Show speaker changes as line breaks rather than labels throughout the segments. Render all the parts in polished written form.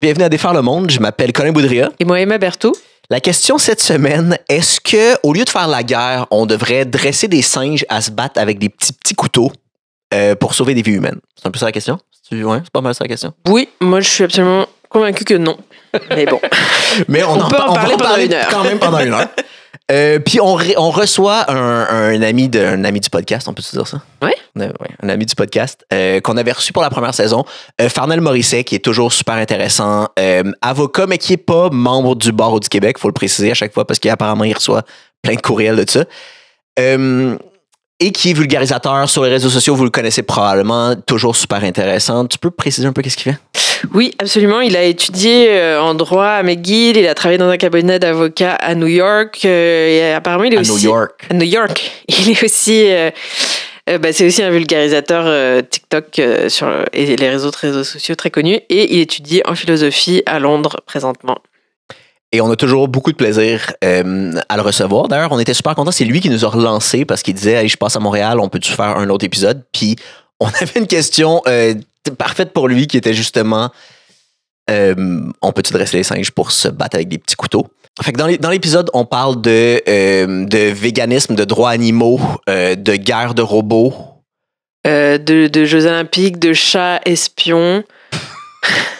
Bienvenue à Défaire le monde, je m'appelle Colin Boudria.
Et moi, Emma Berthoud.
La question cette semaine, est-ce que au lieu de faire la guerre, on devrait dresser des singes à se battre avec des petits couteaux pour sauver des vies humaines? C'est un peu ça la question? Ouais, c'est pas mal ça la question.
Oui, moi je suis absolument convaincu que non. Mais bon.
Mais on
peut en parler pendant une heure.
Quand même pendant une heure. Puis on reçoit un ami du podcast, on peut se dire ça?
Oui.
Ouais, un ami du podcast qu'on avait reçu pour la première saison, Farnell Morisset, qui est toujours super intéressant, avocat, mais qui n'est pas membre du barreau du Québec, il faut le préciser à chaque fois, parce qu'apparemment, il reçoit plein de courriels de ça. Et qui est vulgarisateur sur les réseaux sociaux, vous le connaissez probablement, toujours super intéressant. Tu peux préciser un peu qu'est-ce qu'il fait?
Oui, absolument. Il a étudié en droit à McGill, il a travaillé dans un cabinet d'avocats à New York, et apparemment il est aussi... À New York. Il est aussi... c'est aussi un vulgarisateur TikTok et les réseaux sociaux très connus, et il étudie en philosophie à Londres présentement.
Et on a toujours beaucoup de plaisir à le recevoir. D'ailleurs, on était super contents. C'est lui qui nous a relancé parce qu'il disait hey, « Je passe à Montréal, on peut-tu faire un autre épisode? » Puis on avait une question parfaite pour lui qui était justement on peut-tu dresser les singes pour se battre avec des petits couteaux? Fait que dans l'épisode, on parle de véganisme, de droits animaux, de guerre de robots.
De Jeux olympiques, de chats espions.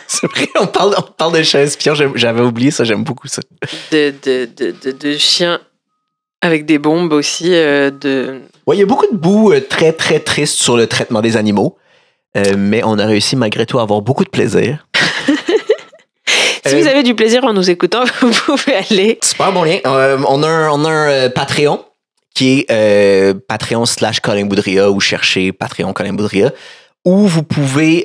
C'est vrai, on parle de chats espions. J'avais oublié ça, j'aime beaucoup ça.
De chiens avec des bombes aussi.
Ouais, il y a beaucoup de bouts très, très tristes sur le traitement des animaux. Mais on a réussi malgré tout à avoir beaucoup de plaisir.
Si vous avez du plaisir en nous écoutant, vous pouvez aller.
Super bon lien. On a un Patreon qui est Patreon/Colin Boudria ou chercher Patreon Colin Boudria, où vous pouvez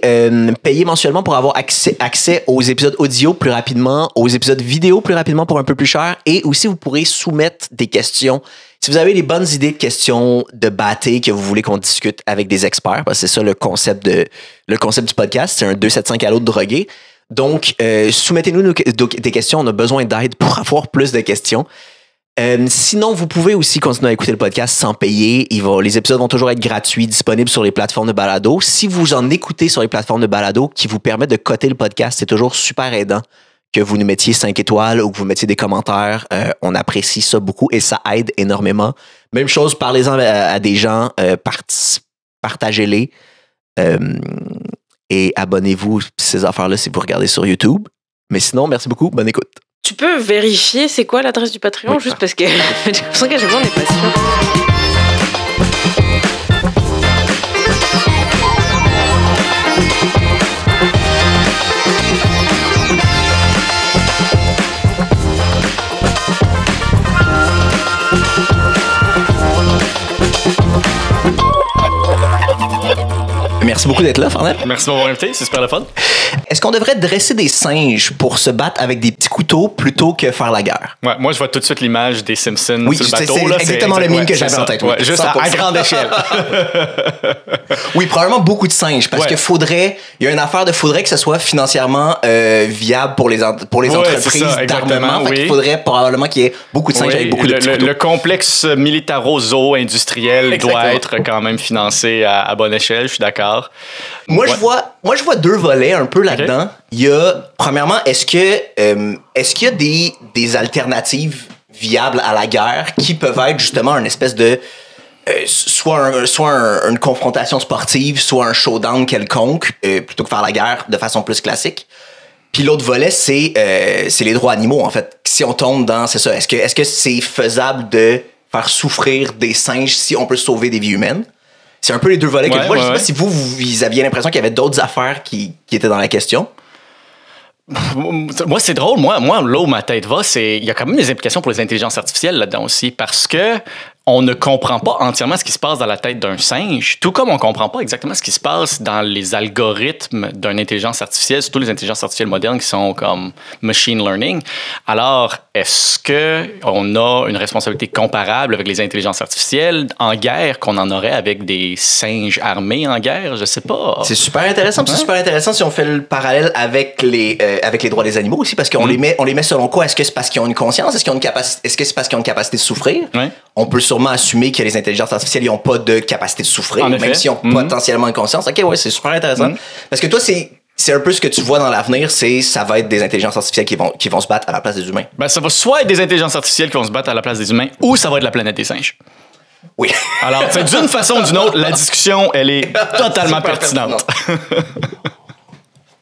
payer mensuellement pour avoir accès aux épisodes audio plus rapidement, aux épisodes vidéo plus rapidement pour un peu plus cher, et aussi vous pourrez soumettre des questions. Si vous avez des bonnes idées de questions de bâté que vous voulez qu'on discute avec des experts, parce que c'est ça le concept du podcast, c'est un 275 à l'autre drogué. Donc, soumettez-nous des questions. On a besoin d'aide pour avoir plus de questions. Sinon, vous pouvez aussi continuer à écouter le podcast sans payer. Les épisodes vont toujours être gratuits, disponibles sur les plateformes de balado. Si vous en écoutez sur les plateformes de balado qui vous permettent de coter le podcast, c'est toujours super aidant que vous nous mettiez 5 étoiles ou que vous mettiez des commentaires. On apprécie ça beaucoup et ça aide énormément. Même chose, parlez-en à des gens, partagez-les. Et abonnez-vous ces affaires-là si vous regardez sur YouTube. Mais sinon, merci beaucoup. Bonne écoute.
Tu peux vérifier c'est quoi l'adresse du Patreon, juste parce que j'ai l'impression qu'à chaque fois on n'est pas sûr.
Merci beaucoup d'être là, Farnell.
Merci de m'avoir invité, c'est super le fun.
Est-ce qu'on devrait dresser des singes pour se battre avec des petits couteaux plutôt que faire la guerre?
Ouais, moi, je vois tout de suite l'image des Simpsons
oui,
sur le bateau.
C'est exactement le meme que j'avais en tête.
Ouais, juste à grande échelle.
Oui, probablement beaucoup de singes, parce que faudrait que ce soit financièrement viable pour les entreprises d'armement. Fait qu'il faudrait probablement qu'il y ait beaucoup de singes avec beaucoup de petits couteaux.
Le complexe militaro-zoo-industriel doit être quand même financé à bonne échelle, je suis d'accord.
Moi, je vois deux volets un peu là-dedans. Okay. Il y a, premièrement, est-ce qu'il y a des alternatives viables à la guerre qui peuvent être justement une espèce de soit une confrontation sportive, soit un showdown quelconque, plutôt que faire la guerre de façon plus classique. Puis l'autre volet, c'est les droits animaux, en fait. Si on tombe dans, c'est ça, est-ce que c'est faisable de faire souffrir des singes si on peut sauver des vies humaines? C'est un peu les deux volets que je vois. Je sais pas si vous aviez l'impression qu'il y avait d'autres affaires qui étaient dans la question.
Moi, c'est drôle. Moi, là où ma tête va, il y a quand même des implications pour les intelligences artificielles là-dedans aussi, parce que on ne comprend pas entièrement ce qui se passe dans la tête d'un singe, tout comme on ne comprend pas exactement ce qui se passe dans les algorithmes d'une intelligence artificielle, surtout les intelligences artificielles modernes qui sont comme machine learning. Alors, est-ce qu'on a une responsabilité comparable avec les intelligences artificielles en guerre qu'on en aurait avec des singes armés en guerre? Je sais pas.
C'est super intéressant. C'est super intéressant si on fait le parallèle avec les droits des animaux aussi, parce qu'on les met selon quoi? Est-ce que c'est parce qu'ils ont une conscience? Est-ce que c'est parce qu'ils ont une capacité de souffrir? On peut sûrement assumer que les intelligences artificielles n'ont pas de capacité de souffrir, même s'ils ont potentiellement une conscience. OK, ouais, c'est super intéressant. Parce que toi, c'est c'est un peu ce que tu vois dans l'avenir, ça va être des intelligences artificielles qui vont se battre à la place des humains.
Ben, ça va soit être des intelligences artificielles qui vont se battre à la place des humains, ou ça va être la planète des singes.
Oui.
Alors, d'une façon ou d'une autre, la discussion, elle est totalement pertinente.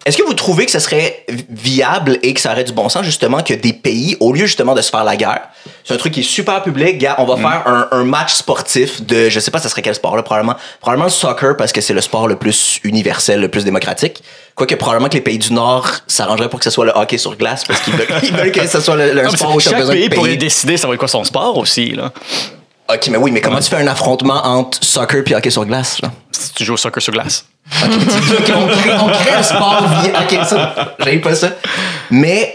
Est-ce que vous trouvez que ce serait viable et que ça aurait du bon sens, justement, que des pays, au lieu justement de se faire la guerre, c'est un truc qui est super public, gars, on va faire un match sportif de, je sais pas, ça serait quel sport, là, probablement le soccer, parce que c'est le sport le plus universel, le plus démocratique. Quoique, probablement que les pays du Nord s'arrangeraient pour que ce soit le hockey sur glace, parce qu'ils veulent que ce soit un sport où tu as besoin de payer.
Chaque pays pourrait décider ça va être quoi son sport aussi, là.
OK, mais oui, mais comment tu fais un affrontement entre soccer et hockey sur glace, là?
Si tu joues au soccer sur glace.
OK, on crée un sport. OK, ça, j'aime pas ça. Mais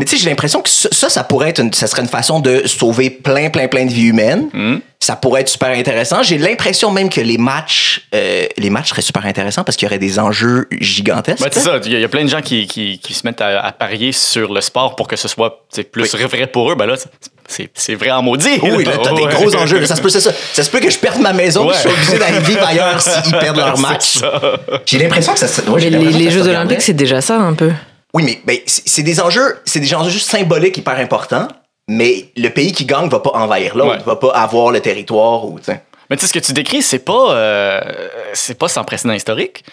tu sais, j'ai l'impression que ça pourrait être ça serait une façon de sauver plein de vies humaines. Ça pourrait être super intéressant. J'ai l'impression même que les matchs seraient super intéressants parce qu'il y aurait des enjeux gigantesques.
Ben, c'est ça. Il y a plein de gens qui se mettent à parier sur le sport pour que ce soit plus vrai pour eux. Ben là, c'est vrai en maudit.
Oui, là, t'as des gros enjeux. Ça se peut que je perde ma maison et je sois obligé d'aller vivre ailleurs s'ils perdent leur match. J'ai l'impression que ça... Ouais,
les Jeux Olympiques, c'est déjà ça, un peu.
Oui, mais c'est des enjeux juste symboliques hyper importants, mais le pays qui gagne va pas envahir l'autre, va pas avoir le territoire.
Mais tu sais, ce que tu décris, c'est pas sans précédent historique.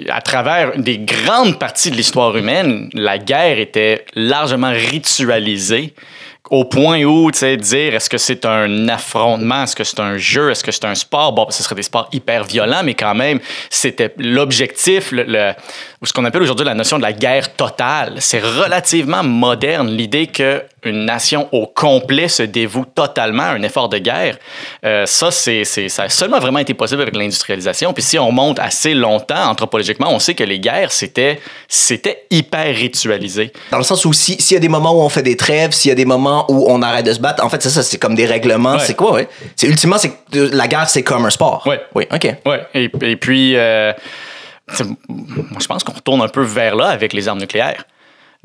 À travers des grandes parties de l'histoire humaine, la guerre était largement ritualisée. Au point où, tu sais, dire est-ce que c'est un affrontement, est-ce que c'est un jeu, est-ce que c'est un sport? Bon, ce serait des sports hyper violents, mais quand même, c'était l'objectif, ce qu'on appelle aujourd'hui la notion de la guerre totale. C'est relativement moderne, l'idée qu'une nation au complet se dévoue totalement à un effort de guerre. Ça a seulement vraiment été possible avec l'industrialisation. Puis si on monte assez longtemps, anthropologiquement, on sait que les guerres, c'était hyper ritualisé.
Dans le sens où s'il y a des moments où on fait des trêves, s'il y a des moments où on arrête de se battre, en fait, c'est ça, c'est comme des règlements. Ouais. C'est quoi, ouais? Ultimement, la guerre, c'est comme un sport.
Ouais.
Oui, OK.
Ouais. Et puis, moi, je pense qu'on retourne un peu vers là avec les armes nucléaires.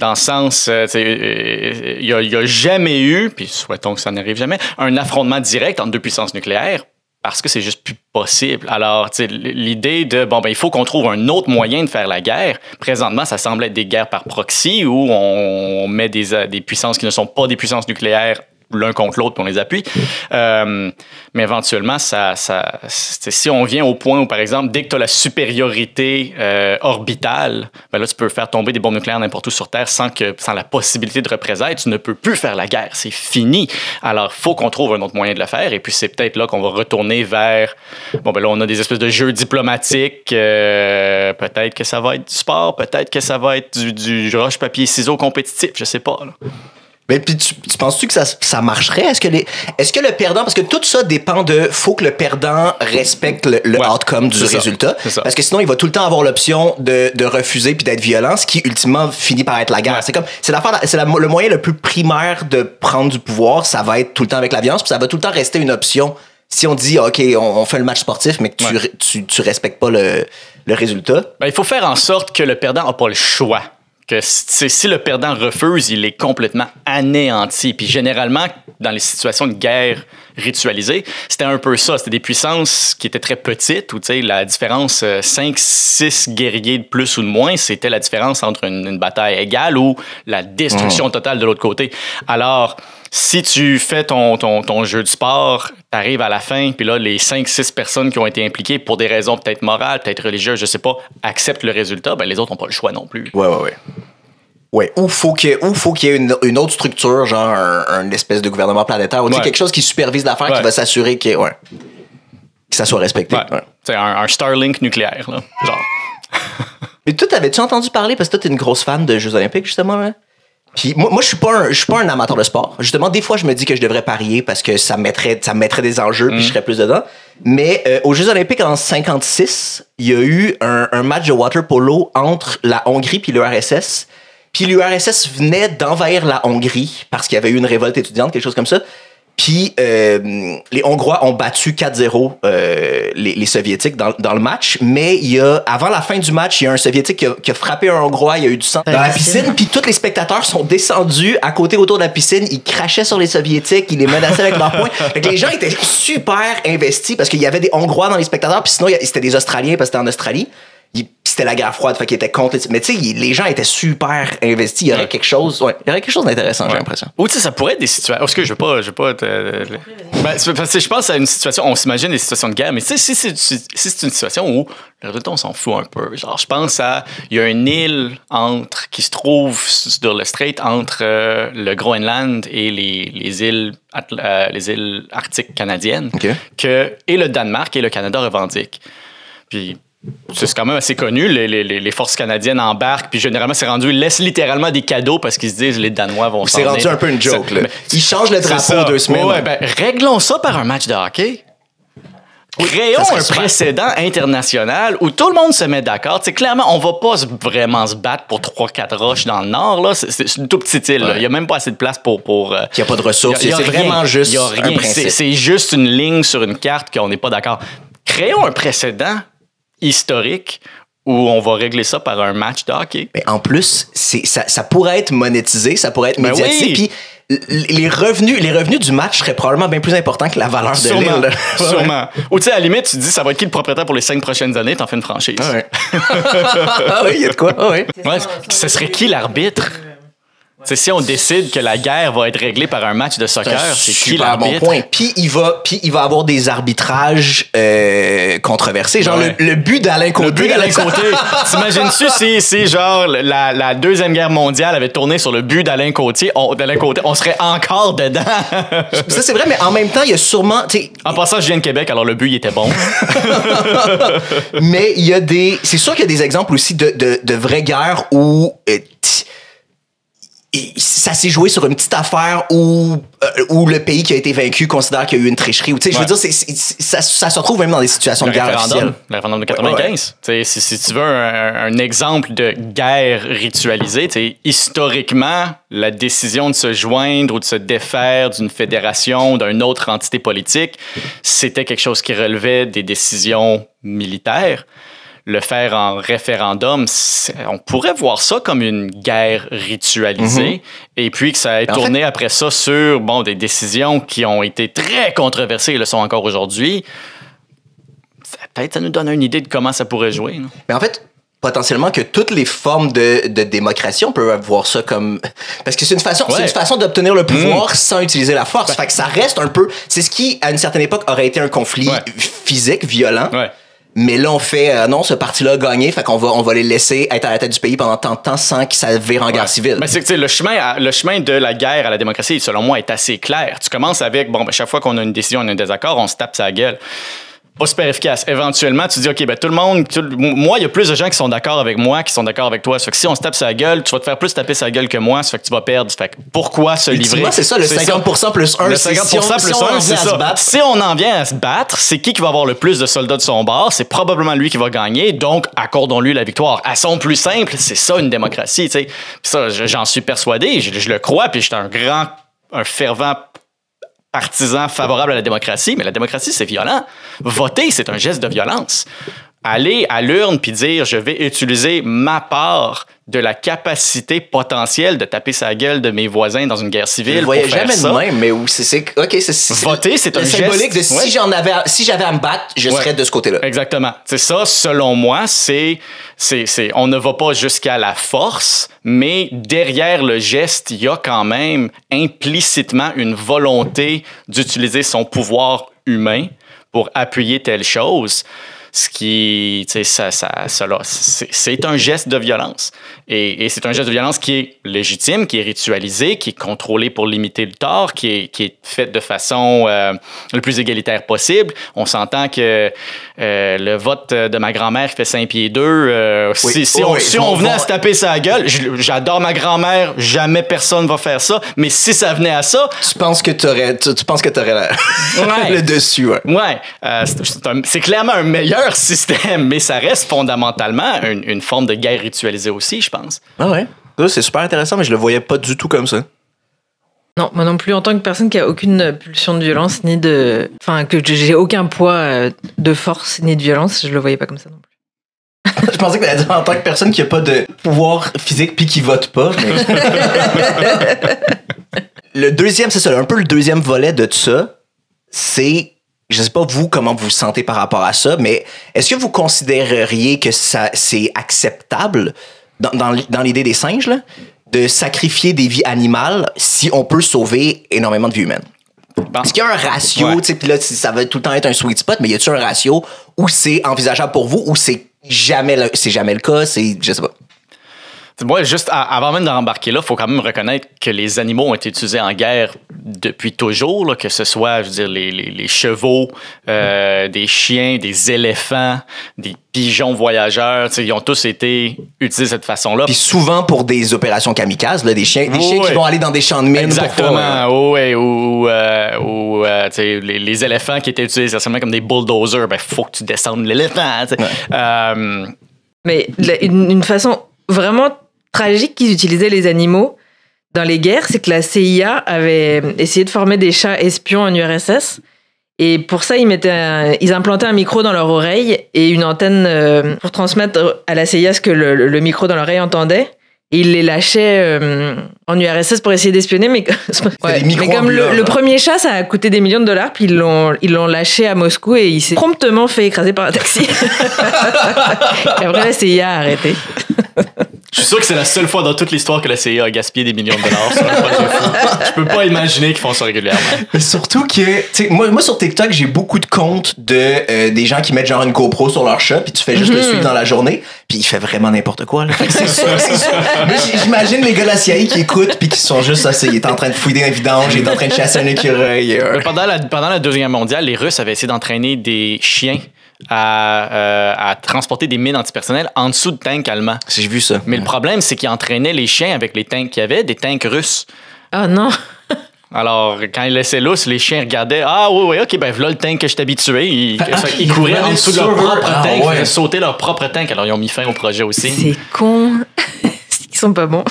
Dans le sens, il n'y a jamais eu, puis souhaitons que ça n'arrive jamais, un affrontement direct entre deux puissances nucléaires parce que c'est juste plus possible. Alors, l'idée de, il faut qu'on trouve un autre moyen de faire la guerre. Présentement, ça semble être des guerres par proxy où on met des puissances qui ne sont pas des puissances nucléaires l'un contre l'autre, puis on les appuie. Mais éventuellement, si on vient au point où, par exemple, dès que tu as la supériorité orbitale, là, tu peux faire tomber des bombes nucléaires n'importe où sur Terre sans la possibilité de représailles. Tu ne peux plus faire la guerre. C'est fini. Alors, il faut qu'on trouve un autre moyen de le faire. Et puis, c'est peut-être là qu'on va retourner vers... là, on a des espèces de jeux diplomatiques. Peut-être que ça va être du sport. Peut-être que ça va être du roche-papier-ciseaux compétitif. Je sais pas, là.
Mais puis tu penses-tu que ça marcherait? Est-ce que le perdant, parce que tout ça dépend faut que le perdant respecte le outcome du résultat, parce que sinon il va tout le temps avoir l'option de refuser puis d'être violent, ce qui ultimement finit par être la guerre. Ouais. C'est le moyen le plus primaire de prendre du pouvoir, ça va être tout le temps avec la violence, puis ça va tout le temps rester une option. Si on dit OK, on fait le match sportif, mais que tu respectes pas le résultat.
Il faut faire en sorte que le perdant n'a pas le choix. Que si le perdant refuse, il est complètement anéanti. Puis généralement, dans les situations de guerre ritualisée, c'était un peu ça. C'était des puissances qui étaient très petites, où la différence 5-6 guerriers de plus ou de moins, c'était la différence entre une bataille égale ou la destruction totale de l'autre côté. Alors, si tu fais ton jeu de sport, t'arrives à la fin, puis là, les 5-6 personnes qui ont été impliquées pour des raisons peut-être morales, peut-être religieuses, je sais pas, acceptent le résultat, les autres n'ont pas le choix non plus.
Ouais. Ou faut qu'il y ait une autre structure, genre une espèce de gouvernement planétaire, ou quelque chose qui supervise l'affaire, qui va s'assurer que ça soit respecté.
C'est un Starlink nucléaire, là, genre.
Mais toi, t'avais-tu entendu parler, parce que toi, t'es une grosse fan de Jeux Olympiques, justement, là? Puis moi je suis pas un amateur de sport. Justement, des fois je me dis que je devrais parier parce que ça me mettrait des enjeux puis je serais plus dedans. Mais aux Jeux Olympiques en 56, il y a eu un match de water polo entre la Hongrie puis l'URSS. Puis l'URSS venait d'envahir la Hongrie parce qu'il y avait eu une révolte étudiante, quelque chose comme ça. Puis les Hongrois ont battu 4-0 les Soviétiques dans le match, mais avant la fin du match, il y a un Soviétique qui a frappé un Hongrois, il y a eu du sang dans la piscine, puis tous les spectateurs sont descendus à côté autour de la piscine, ils crachaient sur les Soviétiques, ils les menaçaient avec leurs poings. Fait que les gens étaient super investis parce qu'il y avait des Hongrois dans les spectateurs, puis sinon c'était des Australiens parce que c'était en Australie. c'était la guerre froide, fait qu'ils étaient contre. Mais tu sais, les gens étaient super investis. Il y aurait quelque chose d'intéressant, j'ai l'impression.
Ou tu sais, ça pourrait être des situations. Parce que je veux pas parce que je pense à une situation, on s'imagine des situations de guerre, mais tu sais, si c'est une situation où le résultat, on s'en fout un peu. Genre, je pense il y a une île qui se trouve sur le Strait entre le Groenland et les îles arctiques canadiennes, et le Danemark et le Canada revendiquent. Puis c'est quand même assez connu, les forces canadiennes embarquent, puis généralement, c'est rendu, ils laissent littéralement des cadeaux parce qu'ils se disent les Danois vont s'en venir.
C'est rendu un peu une joke, là. Ils changent le drapeau 2 semaines.
Ouais, ben, réglons ça par un match de hockey. Créons un précédent international où tout le monde se met d'accord. Tu sais, clairement, on va pas vraiment se battre pour 3-4 roches dans le nord. Là. C'est une toute petite île. Il n'y a même pas assez de place pour...
Il n'y a pas de ressources. C'est vraiment juste un principe.
C'est juste une ligne sur une carte qu'on n'est pas d'accord. Créons un précédent historique où on va régler ça par un match de hockey.
Mais en plus, ça pourrait être monétisé, ça pourrait être médiatisé. Puis les revenus du match seraient probablement bien plus importants que la valeur de l'île.
Sûrement. Ou tu sais, à la limite, tu te dis, ça va être qui le propriétaire pour les 5 prochaines années? T'en fais une franchise.
Ah ouais. Ah oui, il y a de quoi. Ah ouais.
Ce serait qui l'arbitre? T'sais, si on décide que la guerre va être réglée par un match de soccer, c'est qui l'arbitre?
Bon point. Puis il va avoir des arbitrages controversés. Genre le but d'Alain Côté.
Le but d'Alain Côté. T'imagines-tu si genre la Deuxième Guerre mondiale avait tourné sur le but d'Alain Côté, on serait encore dedans.
Ça, c'est vrai, mais en même temps, il y a sûrement...
En passant, je viens de Québec, alors le but, il était bon.
Mais il y a c'est sûr qu'il y a des exemples aussi de vraies guerres où... ça s'est joué sur une petite affaire où le pays qui a été vaincu considère qu'il y a eu une tricherie. Ou, je veux dire, ça se retrouve même dans des situations de guerre officielle.
Le référendum de 95. Ouais. Si tu veux un exemple de guerre ritualisée, historiquement, la décision de se joindre ou de se défaire d'une fédération, d'une autre entité politique, c'était quelque chose qui relevait des décisions militaires. Le faire en référendum, on pourrait voir ça comme une guerre ritualisée, et puis que ça ait tourné après ça sur des décisions qui ont été très controversées et le sont encore aujourd'hui. Peut-être ça nous donne une idée de comment ça pourrait jouer. Non?
Mais en fait, potentiellement que toutes les formes de démocratie, on peut voir ça comme... Parce que c'est une façon d'obtenir le pouvoir sans utiliser la force. Fait que ça reste un peu... C'est ce qui, à une certaine époque, aurait été un conflit physique, violent. Ouais. Mais là, on fait, non, ce parti-là a gagné, fait qu'on va les laisser être à la tête du pays pendant tant de temps sans que ça vire en guerre civile.
Mais c'est que, le chemin de la guerre à la démocratie, selon moi, est assez clair. Tu commences avec, chaque fois qu'on a une décision, on a un désaccord, on se tape sa gueule. Pas super efficace. Éventuellement, tu dis, OK, tout le monde, moi, il y a plus de gens qui sont d'accord avec moi, qui sont d'accord avec toi. Ça fait que si on se tape sa gueule, tu vas te faire plus taper sa gueule que moi, ça fait que tu vas perdre. Ça fait que pourquoi se livrer?
C'est ça, le 50% plus 1.
Le 50% plus 1, c'est ça. Si on en vient à se battre, c'est qui va avoir le plus de soldats de son bord? C'est probablement lui qui va gagner. Donc, accordons-lui la victoire. À son plus simple, c'est ça une démocratie, tu sais. Puis ça, j'en suis persuadé, je le crois, puis j'étais un fervent partisan favorable à la démocratie, mais la démocratie, c'est violent. Voter, c'est un geste de violence. Aller à l'urne puis dire « je vais utiliser ma part de la capacité potentielle de taper sa gueule de mes voisins dans une guerre civile. » Je
ne voyais jamais de même, mais
voter, c'est un geste
symbolique de si j'avais à me battre, je serais de ce côté-là.
Exactement. C'est ça, selon moi, on ne va pas jusqu'à la force, mais derrière le geste, il y a quand même implicitement une volonté d'utiliser son pouvoir humain pour appuyer telle chose. Ce qui, tu sais, c'est un geste de violence. Et c'est un geste de violence qui est légitime, qui est ritualisé, qui est contrôlé pour limiter le tort, qui est fait de façon le plus égalitaire possible. On s'entend que le vote de ma grand-mère qui fait 5 pieds 2, si on venait à se taper sa gueule, j'adore ma grand-mère, jamais personne va faire ça, mais si ça venait à ça...
Tu penses que t'aurais le dessus,
ouais. C'est clairement un meilleur système, mais ça reste fondamentalement une forme de guerre ritualisée aussi, je pense.
Ah ouais? Ça, c'est super intéressant, mais je le voyais pas du tout comme ça.
Non, moi non plus, en tant que personne qui a aucune pulsion de violence, que j'ai aucun poids de force ni de violence, je le voyais pas comme ça non plus.
Je pensais que t'allais dire en tant que personne qui a pas de pouvoir physique puis qui vote pas. Mais... Le deuxième, c'est ça, un peu le deuxième volet de tout ça, c'est je sais pas vous comment vous vous sentez par rapport à ça, mais est-ce que vous considéreriez que c'est acceptable dans l'idée des singes là, de sacrifier des vies animales si on peut sauver énormément de vies humaines? Est-ce qu'il y a un ratio, tu sais, puis là ça va tout le temps être un sweet spot, mais y a-t-il un ratio où c'est envisageable pour vous ou c'est jamais le cas, je sais pas.
Moi, juste avant même d'embarquer là, il faut quand même reconnaître que les animaux ont été utilisés en guerre depuis toujours, là, que ce soit, je veux dire, les chevaux, des chiens, des éléphants, des pigeons voyageurs, ils ont tous été utilisés de cette façon-là.
Puis souvent pour des opérations kamikazes, là, des chiens qui vont aller dans des champs de mines.
Exactement, ou les éléphants qui étaient utilisés essentiellement comme des bulldozers, ben faut que tu descendes l'éléphant.
Mais une façon vraiment tragique qu'ils utilisaient les animaux dans les guerres, c'est que la CIA avait essayé de former des chats espions en URSS. Et pour ça, ils implantaient un micro dans leur oreille et une antenne pour transmettre à la CIA ce que le micro dans l'oreille entendait. Et ils les lâchaient en URSS pour essayer d'espionner. Mais comme le premier chat, ça a coûté des millions de dollars, puis ils l'ont lâché à Moscou et il s'est promptement fait écraser par un taxi. Et après, la CIA a arrêté.
Je suis sûr que c'est la seule fois dans toute l'histoire que la CIA a gaspillé des millions de dollars sur un projet fou. Je peux pas imaginer qu'ils font ça régulièrement.
Mais surtout que, tu sais, moi sur TikTok, j'ai beaucoup de comptes de des gens qui mettent genre une GoPro sur leur chat, puis tu fais juste le suivre dans la journée, puis il fait vraiment n'importe quoi. Là. C'est sûr. Mais j'imagine les gars de la CIA qui écoutent, puis qui sont juste assez. Il est en train de fouiller dans les vidanges, il est en train de chasser un écureuil.
Pendant la Deuxième Guerre mondiale, les Russes avaient essayé d'entraîner des chiens à transporter des mines antipersonnelles en dessous de tanks allemands.
J'ai vu ça.
Mais le problème, c'est qu'ils entraînaient les chiens avec les tanks qu'il y avait, des tanks russes.
Ah non!
Alors, quand ils laissaient lousse, les chiens regardaient. Ah oui, ok, ben voilà le tank que je t'habituais. Ils couraient en dessous de leur propre tank, ils faisaient sauter leur propre tank. Alors, ils ont mis fin au projet aussi.
C'est con. Ils sont pas bons.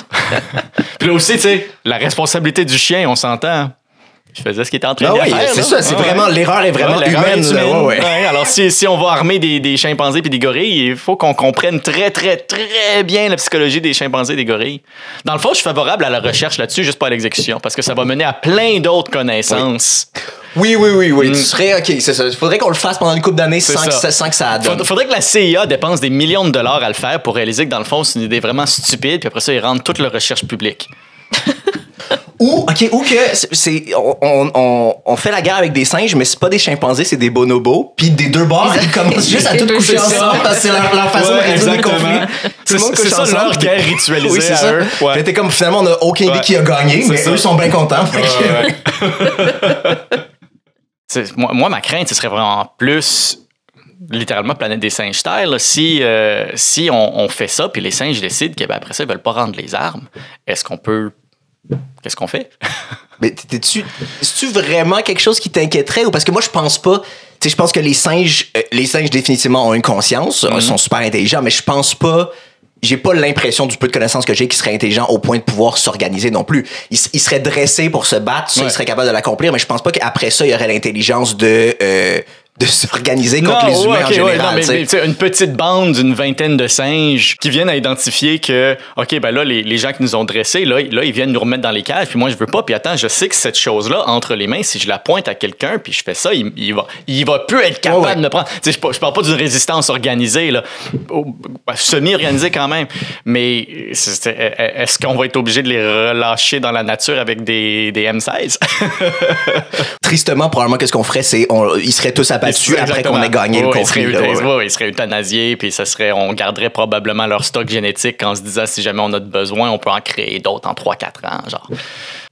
Puis là aussi, tu sais, la responsabilité du chien, on s'entend. Je faisais ce qu'il était en train de faire.
C'est ça, c'est vraiment, l'erreur est vraiment humaine.
Alors, si on va armer des chimpanzés et des gorilles, il faut qu'on comprenne très, très, très bien la psychologie des chimpanzés et des gorilles. Dans le fond, je suis favorable à la recherche là-dessus, juste pas à l'exécution, parce que ça va mener à plein d'autres connaissances.
Oui. Tu serais, OK, c'est ça. Il faudrait qu'on le fasse pendant une couple d'années sans que ça donne.
Faudrait que la CIA dépense des millions de dollars à le faire pour réaliser que, dans le fond, c'est une idée vraiment stupide, puis après ça, ils rendent toute leur recherche publique.
Ou que on fait la guerre avec des singes, mais c'est pas des chimpanzés, c'est des bonobos. Puis des deux bords, ils commencent juste à tout coucher ensemble parce que c'est leur façon de résoudre les conflits.
C'est ça leur guerre ritualisée.
Oui, c'est ça. Ouais. T'es comme finalement, on a aucune idée qui a gagné, mais eux sont bien contents.
Moi, ma crainte, ce serait vraiment plus littéralement Planète des singes style. Si on fait ça, puis les singes décident qu'après ça, ils veulent pas rendre les armes, qu'est-ce qu'on fait?
Mais c'est-tu vraiment quelque chose qui t'inquiéterait? Ou parce que moi, je pense pas. Tu sais, je pense que les singes définitivement ont une conscience, ils sont super intelligents, mais je pense pas. J'ai pas l'impression du peu de connaissances que j'ai qu'ils seraient intelligents au point de pouvoir s'organiser non plus. Ils seraient dressés pour se battre, ils seraient capables de l'accomplir, mais je pense pas qu'après ça, il y aurait l'intelligence de s'organiser contre les humains en général.
Mais une petite bande d'une vingtaine de singes qui viennent à identifier que, OK, ben là, les gens qui nous ont dressés, là, ils viennent nous remettre dans les cages, puis moi, je veux pas, puis attends, je sais que cette chose-là, entre les mains, si je la pointe à quelqu'un, puis je fais ça, il va plus être capable de me prendre. Je parle pas d'une résistance organisée, là, semi-organisée quand même, mais est-ce qu'on va être obligé de les relâcher dans la nature avec des M16?
Tristement, probablement, qu'est-ce qu'on ferait, c'est ils seraient tous abattus après qu'on ait gagné le conflit.
Ils seraient euthanasiés, puis on garderait probablement leur stock génétique en se disant si jamais on a besoin, on peut en créer d'autres en 3-4 ans. Genre.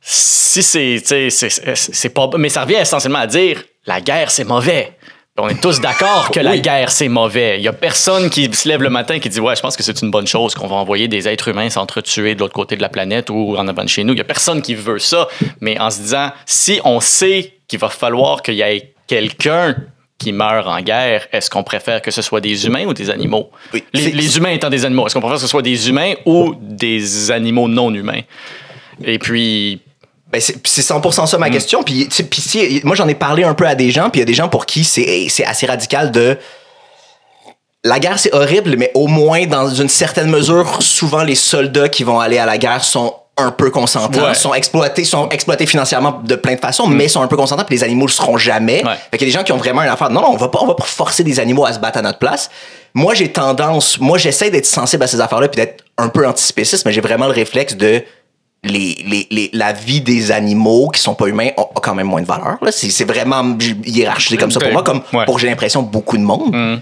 Si c'est pas. Mais ça revient essentiellement à dire la guerre, c'est mauvais. On est tous d'accord que la guerre, c'est mauvais. Il y a personne qui se lève le matin et qui dit ouais, je pense que c'est une bonne chose qu'on va envoyer des êtres humains s'entretuer de l'autre côté de la planète ou en avant de chez nous. Il y a personne qui veut ça. Mais en se disant, si on sait qu'il va falloir qu'il y ait quelqu'un qui meurt en guerre, est-ce qu'on préfère que ce soit des humains ou des animaux? Oui, les humains étant des animaux. Est-ce qu'on préfère que ce soit des humains ou des animaux non humains? Et puis...
Ben c'est 100% ça ma question. Puis moi, j'en ai parlé un peu à des gens, puis il y a des gens pour qui c'est assez radical de... La guerre, c'est horrible, mais au moins, dans une certaine mesure, souvent, les soldats qui vont aller à la guerre sont un peu consentants, sont exploités financièrement de plein de façons, mais sont un peu consentants, puis les animaux le seront jamais. Fait qu'il y a des gens qui ont vraiment une affaire. Non, on va pas forcer des animaux à se battre à notre place. Moi, j'essaie d'être sensible à ces affaires-là, puis d'être un peu antispéciste, mais j'ai vraiment le réflexe de la vie des animaux qui sont pas humains a quand même moins de valeur. Là. C'est vraiment hiérarchisé comme ça pour moi, comme pour, j'ai l'impression, beaucoup de monde.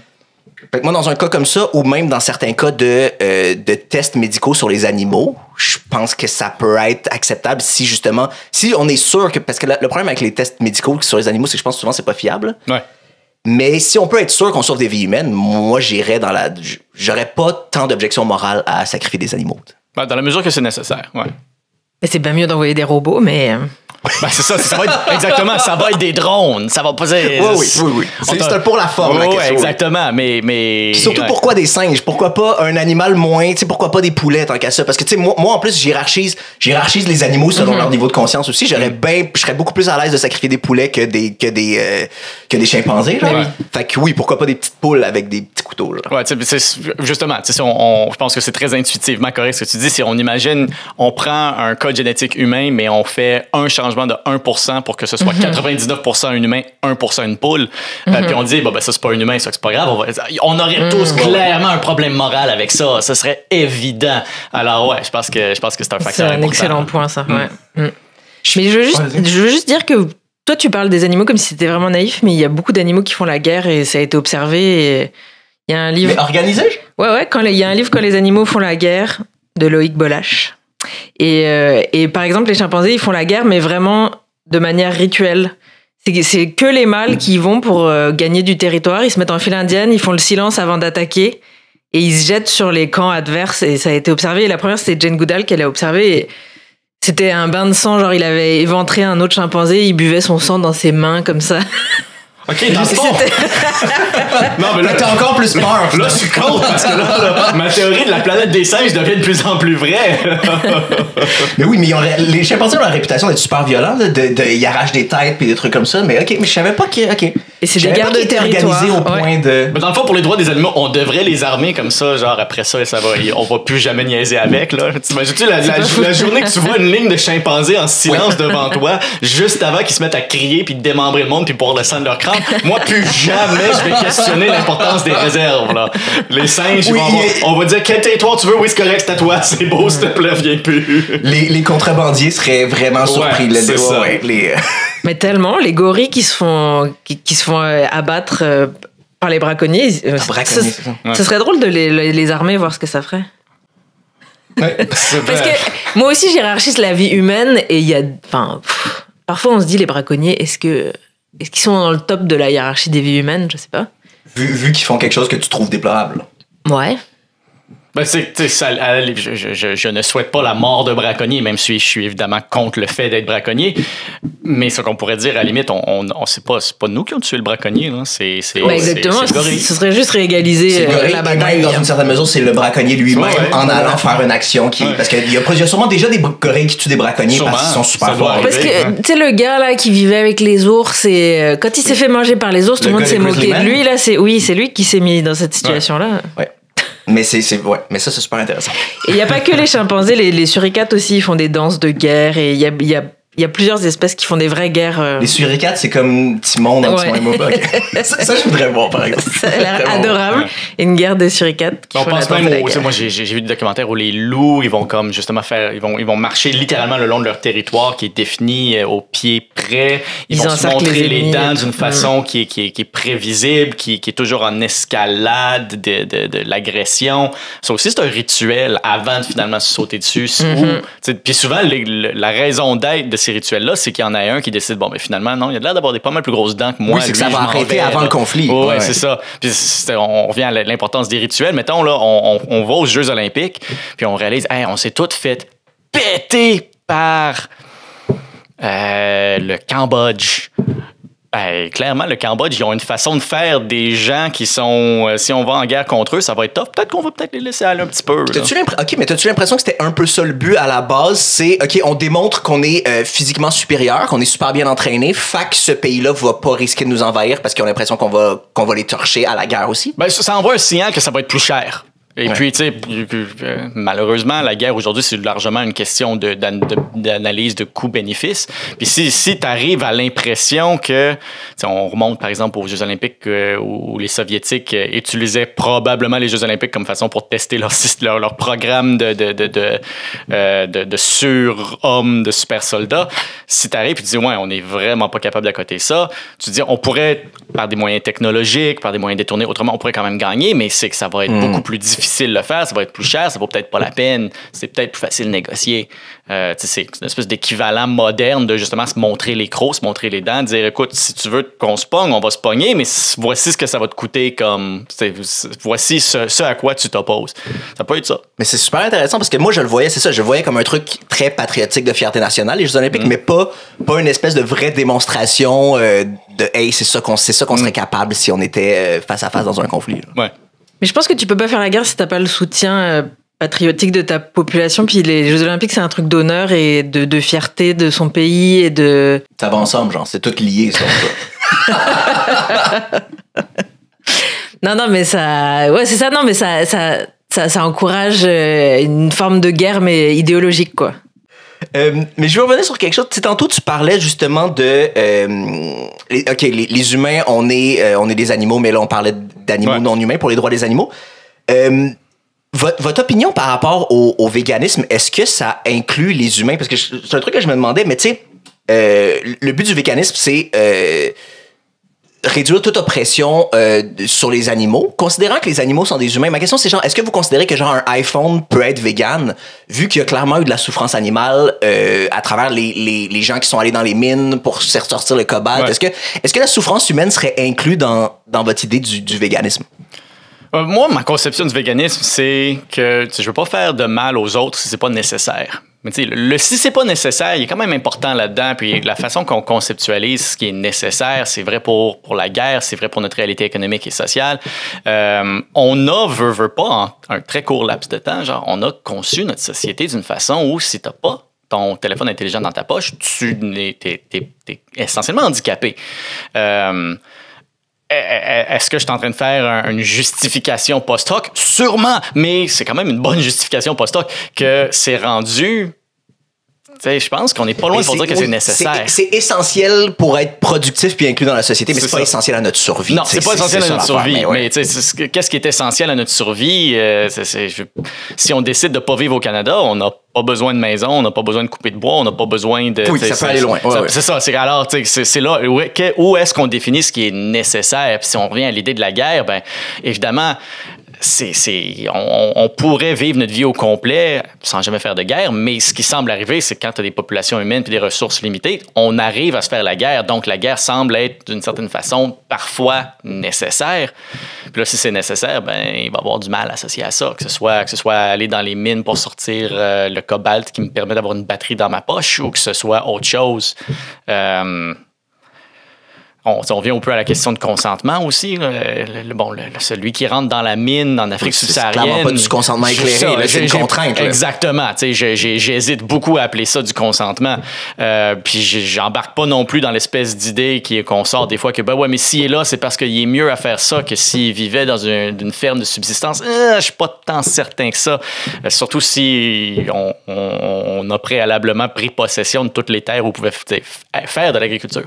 Fait que moi, dans un cas comme ça, ou même dans certains cas de tests médicaux sur les animaux, je pense que ça peut être acceptable si on est sûr que... Parce que le problème avec les tests médicaux sur les animaux, c'est que je pense que souvent, c'est pas fiable.
Ouais.
Mais si on peut être sûr qu'on sauve des vies humaines, moi, j'aurais pas tant d'objections morales à sacrifier des animaux.
Ben, dans la mesure que c'est nécessaire, ouais.
Mais c'est bien mieux d'envoyer des robots, mais...
Ben c'est ça va être, exactement, ça va être des drones, ça va pas être...
Oui. C'est pour la forme, la question.
Exactement, mais...
Puis surtout, pourquoi des singes? Pourquoi pas un animal moins? Pourquoi pas des poulets, tant qu'à ça? Parce que, tu sais, moi, en plus, j'hierarchise les animaux selon leur niveau de conscience aussi. Je serais beaucoup plus à l'aise de sacrifier des poulets que des chimpanzés, genre.
Ouais.
Fait que oui, pourquoi pas des petites poules avec des petits couteaux, genre.
Ouais, justement, je pense que c'est très intuitivement correct ce que tu dis. Si on imagine, on prend un code génétique humain, mais on fait un changement de 1% pour que ce soit 99% un humain, 1% une poule. Puis on dit, ça, c'est pas un humain, ça, c'est pas grave. On aurait tous clairement un problème moral avec ça. Ce serait évident. Alors, ouais, je pense que c'est un facteur
C'est un
important.
excellent point, ça. Ouais. Mais je veux juste dire que toi, tu parles des animaux comme si c'était vraiment naïf, mais il y a beaucoup d'animaux qui font la guerre et ça a été observé. Et il y a un livre...
Mais organisé?
Ouais. Il y a un livre, Quand les animaux font la guerre, de Loïc Bolache. Et par exemple, les chimpanzés, ils font la guerre, mais vraiment de manière rituelle. C'est que les mâles qui y vont pour gagner du territoire. Ils se mettent en file indienne, ils font le silence avant d'attaquer et ils se jettent sur les camps adverses. Et ça a été observé. Et la première, c'était Jane Goodall qui l'a observé. Et c'était un bain de sang. Genre, il avait éventré un autre chimpanzé, il buvait son sang dans ses mains comme ça.
OK, dans le fond.
Non, mais là, t'as encore plus peur.
Là, je suis con parce que là, ma théorie de la planète des singes devient de plus en plus vraie.
Mais oui, mais les chimpanzés ont la réputation d'être super violents, ils arrachent des têtes puis des trucs comme ça. Mais OK, mais je savais pas que... OK.
Et c'est des guerres de territoire.
Organisé au point de...
Mais dans le fond, pour les droits des animaux, on devrait les armer comme ça, genre après ça, on va plus jamais niaiser avec, là. T'imagines-tu la journée que tu vois une ligne de chimpanzés en silence devant toi, juste avant qu'ils se mettent à crier puis de démembrer le monde puis pour le sang de leur crâne? Moi, plus jamais je vais questionner l'importance des réserves, là. Les singes, on va dire quel territoire tu veux, oui, c'est correct, c'est à toi, c'est beau, s'il te plaît, viens plus.
Les contrebandiers seraient vraiment surpris.
Ouais, c'est ça.
Mais tellement, les gorilles qui se font abattre par les braconniers, ce serait drôle de les armer, voir ce que ça ferait.
Ouais,
parce que moi aussi, j'hiérarchise la vie humaine et il y a... parfois, on se dit, les braconniers, est-ce qu'ils sont dans le top de la hiérarchie des vies humaines? Je sais pas.
Vu qu'ils font quelque chose que tu trouves déplorable.
Ouais.
Ben, je ne souhaite pas la mort de braconnier, même si je suis évidemment contre le fait d'être braconnier. Mais ce qu'on pourrait dire, à la limite, c'est pas nous qui ont tué le braconnier, là.
Exactement. Ce serait juste réégaliser la bataille.
Dans une certaine mesure, c'est le braconnier lui-même en allant faire une action qui. Ouais. Parce qu'il y a sûrement déjà des gorilles qui tuent des braconniers parce qu'ils sont super forts.
Parce que, tu sais, le gars là qui vivait avec les ours, et quand il s'est fait manger par les ours, tout le monde s'est moqué de lui. Là, c'est lui qui s'est mis dans cette situation-là.
Ouais. Mais mais ça, c'est super intéressant.
Et il n'y a pas que les chimpanzés, les suricates aussi, ils font des danses de guerre et il y a plusieurs espèces qui font des vraies guerres. Les
suricates, c'est comme Timon dans Timon et Pumba. Ça, je voudrais voir, par exemple.
Ça a l'air adorable. Une guerre de suricates.
On pense même moi, j'ai vu des documentaires où les loups, ils vont comme justement ils vont marcher littéralement le long de leur territoire qui est défini au pied près. Ils vont se montrer les dents d'une façon qui est prévisible, qui est toujours en escalade de l'agression. Ça aussi, c'est un rituel avant de finalement se sauter dessus. Puis souvent, la raison d'être de ces rituels-là, c'est qu'il y en a un qui décide, finalement, non, il a l'air d'avoir des pas mal plus grosses dents que moi.
Oui, c'est que ça va arrêter avant le conflit.
Ouais, c'est ça. Puis on revient à l'importance des rituels. Mettons, là, on va aux Jeux olympiques, puis on réalise, on s'est toutes fait péter par le Cambodge. Clairement, le Cambodge, ils ont une façon de faire des gens qui sont... si on va en guerre contre eux, ça va être tough. Peut-être qu'on va les laisser aller un petit peu.
Mais t'as-tu l'impression que c'était un peu ça le but à la base? C'est, OK, on démontre qu'on est physiquement supérieur, qu'on est super bien entraîné, fait que ce pays-là va pas risquer de nous envahir parce qu'ils ont l'impression qu'on va les torcher à la guerre aussi?
Ça envoie un signal que ça va être plus cher. Et puis, tu sais, malheureusement, la guerre aujourd'hui, c'est largement une question d'analyse de coût-bénéfice. Puis si tu arrives à l'impression que, on remonte par exemple aux Jeux olympiques où les Soviétiques utilisaient probablement les Jeux olympiques comme façon pour tester leur programme de surhommes, de super soldats. Si tu arrives et tu dis, ouais, on n'est vraiment pas capable d'accoter ça, tu dis, on pourrait, par des moyens technologiques, par des moyens détournés, autrement, on pourrait quand même gagner, mais c'est que ça va être beaucoup plus difficile de le faire, ça va être plus cher, ça vaut peut-être pas la peine, c'est peut-être plus facile de négocier. C'est une espèce d'équivalent moderne de justement se montrer les crocs, se montrer les dents, dire, écoute, si tu veux qu'on se pogne, on va se pogner, mais voici ce que ça va te coûter comme, voici ce à quoi tu t'opposes. Ça peut être ça.
Mais c'est super intéressant parce que moi, je le voyais, c'est ça, je le voyais comme un truc très patriotique de fierté nationale, les Jeux olympiques, mais pas une espèce de vraie démonstration de « hey, c'est ça qu'on serait capable si on était face à face dans un conflit. »
Ouais.
Mais je pense que tu peux pas faire la guerre si t'as pas le soutien patriotique de ta population. Puis les Jeux olympiques, c'est un truc d'honneur et de fierté de son pays et de...
Ça va ensemble, genre, c'est tout lié, ça.
Non, mais ça... Ouais, c'est ça, non, mais ça encourage une forme de guerre, mais idéologique, quoi.
Mais je veux revenir sur quelque chose. Tu sais, tantôt, tu parlais justement de... les humains, on est des animaux, mais là, on parlait d'animaux non humains pour les droits des animaux. Votre opinion par rapport au véganisme, est-ce que ça inclut les humains? Parce que c'est un truc que je me demandais, mais tu sais, le but du véganisme, c'est réduire toute oppression sur les animaux, considérant que les animaux sont des humains. Ma question, c'est genre, est-ce que vous considérez que genre un iPhone peut être vegan, vu qu'il y a clairement eu de la souffrance animale à travers les gens qui sont allés dans les mines pour sortir le cobalt? Ouais. Est-ce que la souffrance humaine serait inclue dans votre idée du véganisme?
Moi, ma conception du véganisme, c'est que je veux pas faire de mal aux autres si c'est pas nécessaire. Mais tu sais, si c'est pas nécessaire, il est quand même important là-dedans. Puis la façon qu'on conceptualise ce qui est nécessaire, c'est vrai pour la guerre, c'est vrai pour notre réalité économique et sociale. On a, veut pas, en un très court laps de temps, genre, on a conçu notre société d'une façon où si t'as pas ton téléphone intelligent dans ta poche, t'es essentiellement handicapé. Est-ce que je suis en train de faire une justification post-hoc? Sûrement, mais c'est quand même une bonne justification post-hoc que c'est rendu... Je pense qu'on n'est pas loin pour dire que c'est nécessaire.
C'est essentiel pour être productif puis inclus dans la société, mais c'est pas essentiel à notre survie.
Non, c'est pas essentiel à notre survie. Mais qu'est-ce qui est essentiel à notre survie? Si on décide de pas vivre au Canada, on n'a pas besoin de maison, on n'a pas besoin de couper de bois, on n'a pas besoin de...
Oui, ça peut aller loin.
C'est ça. Alors, c'est là où est-ce qu'on définit ce qui est nécessaire? Puis si on revient à l'idée de la guerre, bien, évidemment... On pourrait vivre notre vie au complet sans jamais faire de guerre, mais ce qui semble arriver, c'est que quand tu as des populations humaines et des ressources limitées, on arrive à se faire la guerre. Donc, la guerre semble être, d'une certaine façon, parfois nécessaire. Puis là, si c'est nécessaire, ben, il va y avoir du mal associé à ça, que ce soit aller dans les mines pour sortir le cobalt qui me permet d'avoir une batterie dans ma poche ou que ce soit autre chose. On vient un peu à la question de consentement aussi. Celui qui rentre dans la mine en Afrique subsaharienne...
C'est clairement pas du consentement éclairé, c'est une contrainte. Là.
Exactement. J'hésite beaucoup à appeler ça du consentement. Puis j'embarque pas non plus dans l'espèce d'idée qu'on sort des fois que, ben ouais, mais s'il est là, c'est parce qu'il est mieux à faire ça que s'il vivait dans une ferme de subsistance. Je suis pas tant certain que ça. Surtout si on a préalablement pris possession de toutes les terres où on pouvait faire de l'agriculture.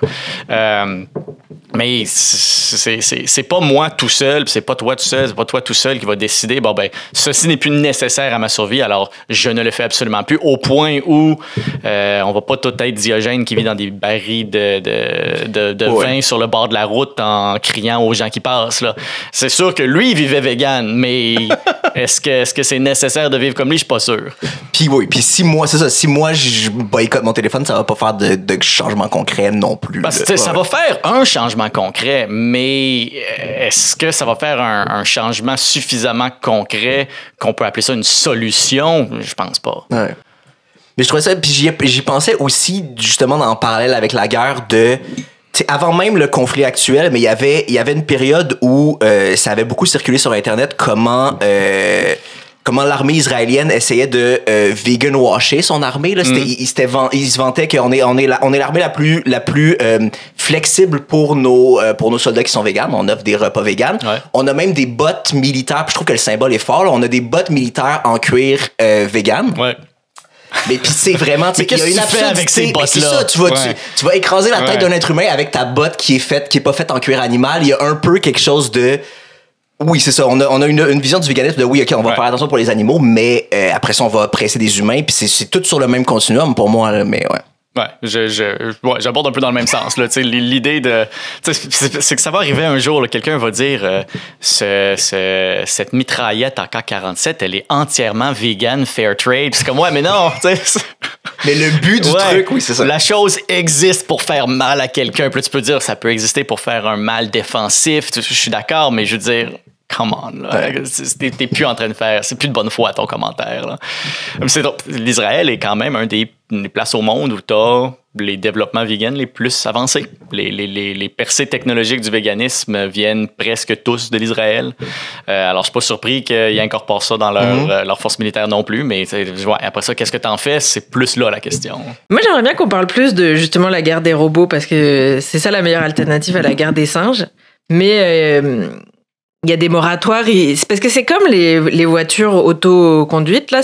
Mais c'est pas moi tout seul, c'est pas toi tout seul, c'est pas toi tout seul qui va décider, bon ben, ceci n'est plus nécessaire à ma survie, alors je ne le fais absolument plus, au point où on va pas tout être Diogène qui vit dans des barils de vin sur le bord de la route en criant aux gens qui passent, là. C'est sûr que lui, il vivait vegan, mais est-ce que c'est nécessaire de vivre comme lui? Je suis pas sûr.
Puis oui, puis si moi je boycotte mon téléphone, ça va pas faire de changement concret non plus.
Parce que ça va faire un changement concret, mais est-ce que ça va faire un changement suffisamment concret qu'on peut appeler ça une solution? Je pense pas.
Ouais. Mais je trouvais ça, puis j'y pensais aussi justement en parallèle avec la guerre de... T'sais, avant même le conflit actuel, mais il y avait une période où ça avait beaucoup circulé sur Internet comment comment l'armée israélienne essayait de vegan washer son armée. Là. Ils se vantaient qu'on est l'armée la plus flexible pour nos soldats qui sont véganes. On offre des repas véganes. Ouais. On a même des bottes militaires. Puis je trouve que le symbole est fort. Là. On a des bottes militaires en cuir vegan.
Ouais.
Mais puis c'est vraiment,
tu sais, qu'est-ce que tu fais avec ces bottes-là?
C'est ça, tu vas écraser la tête d'un être humain avec ta botte qui est pas faite en cuir animal. Il y a un peu quelque chose de... Oui, c'est ça. On a une vision du véganisme de oui, OK, on va faire attention pour les animaux, mais après ça, on va presser des humains, puis c'est tout sur le même continuum pour moi, là, mais ouais.
Ouais, j'aborde un peu dans le même sens. Là, l'idée de... C'est que ça va arriver un jour, là, quelqu'un va dire cette mitraillette en K-47, elle est entièrement vegan, fair trade. C'est comme, ouais, mais non,
mais le but du truc, oui, c'est ça.
La chose existe pour faire mal à quelqu'un. Puis là, tu peux dire, ça peut exister pour faire un mal défensif. Je suis d'accord, mais je veux dire... Come on, là. T'es plus en train de faire... C'est plus de bonne foi, ton commentaire. Là. L'Israël est quand même un des places au monde où t'as les développements véganes les plus avancés. Les percées technologiques du véganisme viennent presque tous de l'Israël. Alors, je suis pas surpris qu'ils incorporent ça dans leur force militaire non plus, mais après ça, qu'est-ce que t'en fais? C'est plus là la question.
Moi, j'aimerais bien qu'on parle plus de, justement, la guerre des robots, parce que c'est ça la meilleure alternative à la guerre des singes. Mais... il y a des moratoires, c'est parce que c'est comme les voitures autoconduites, là,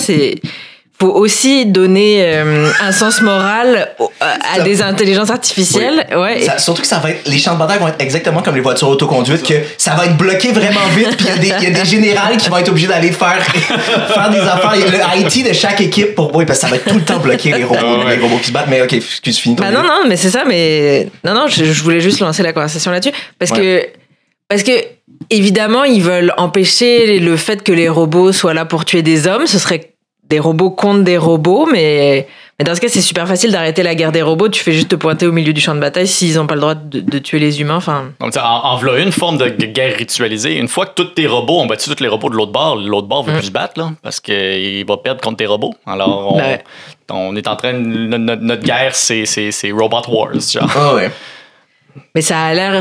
faut aussi donner un sens moral à des intelligences artificielles. Oui. Ouais.
Surtout que les champs de bataille vont être exactement comme les voitures autoconduites, que ça va être bloqué vraiment vite, puis il y a des générales qui vont être obligés d'aller faire des affaires. Il y a le IT de chaque équipe parce que ça va être tout le temps bloqué, les robots qui se battent. Mais OK, excuse, finis ton
non, mais c'est ça, mais... Non, je voulais juste lancer la conversation là-dessus, parce que évidemment, ils veulent empêcher le fait que les robots soient là pour tuer des hommes. Ce serait des robots contre des robots, mais dans ce cas, c'est super facile d'arrêter la guerre des robots. Tu fais juste te pointer au milieu du champ de bataille s'ils n'ont pas le droit de tuer les humains. Enfin...
Donc, en voilà une forme de guerre ritualisée. Une fois que tous tes robots ont battu tous les robots de l'autre bord veut plus se battre, là, parce qu'il va perdre contre tes robots. Alors, on est en train de... Notre guerre, c'est Robot Wars, genre.
Oh, ouais.
Mais ça a l'air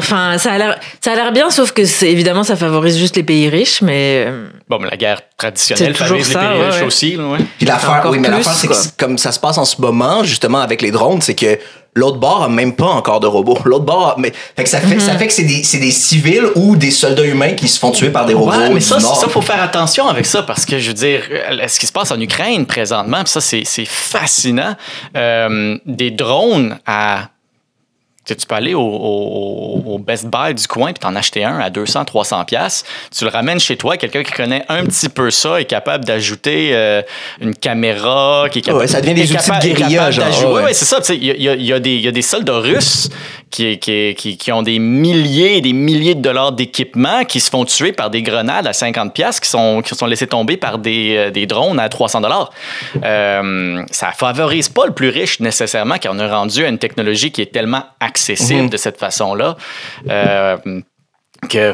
bien, sauf que évidemment ça favorise juste les pays riches, mais
bon, mais la guerre traditionnelle favorise les pays riches aussi, là, ouais.
Puis l'affaire, c'est que comme ça se passe en ce moment, justement avec les drones, c'est que l'autre bord a même pas encore de robots. L'autre bord, fait que ça fait que c'est des civils ou des soldats humains qui se font tuer par des robots.
Ouais, mais ça faut faire attention avec ça, parce que je veux dire, ce qui se passe en Ukraine présentement, puis ça c'est fascinant, des drones à... Tu peux aller au Best Buy du coin puis t'en acheter un à 200-300$. Tu le ramènes chez toi. Quelqu'un qui connaît un petit peu ça est capable d'ajouter une caméra. Qui est capable,
ça devient des outils de guérilla, genre.
Oui, c'est ça. Il y a des soldats russes qui ont des milliers et des milliers de dollars d'équipement qui se font tuer par des grenades à 50$ qui sont laissés tomber par des drones à 300$. Ça favorise pas le plus riche nécessairement, car on a rendu à une technologie qui est tellement accessible de cette façon-là. Que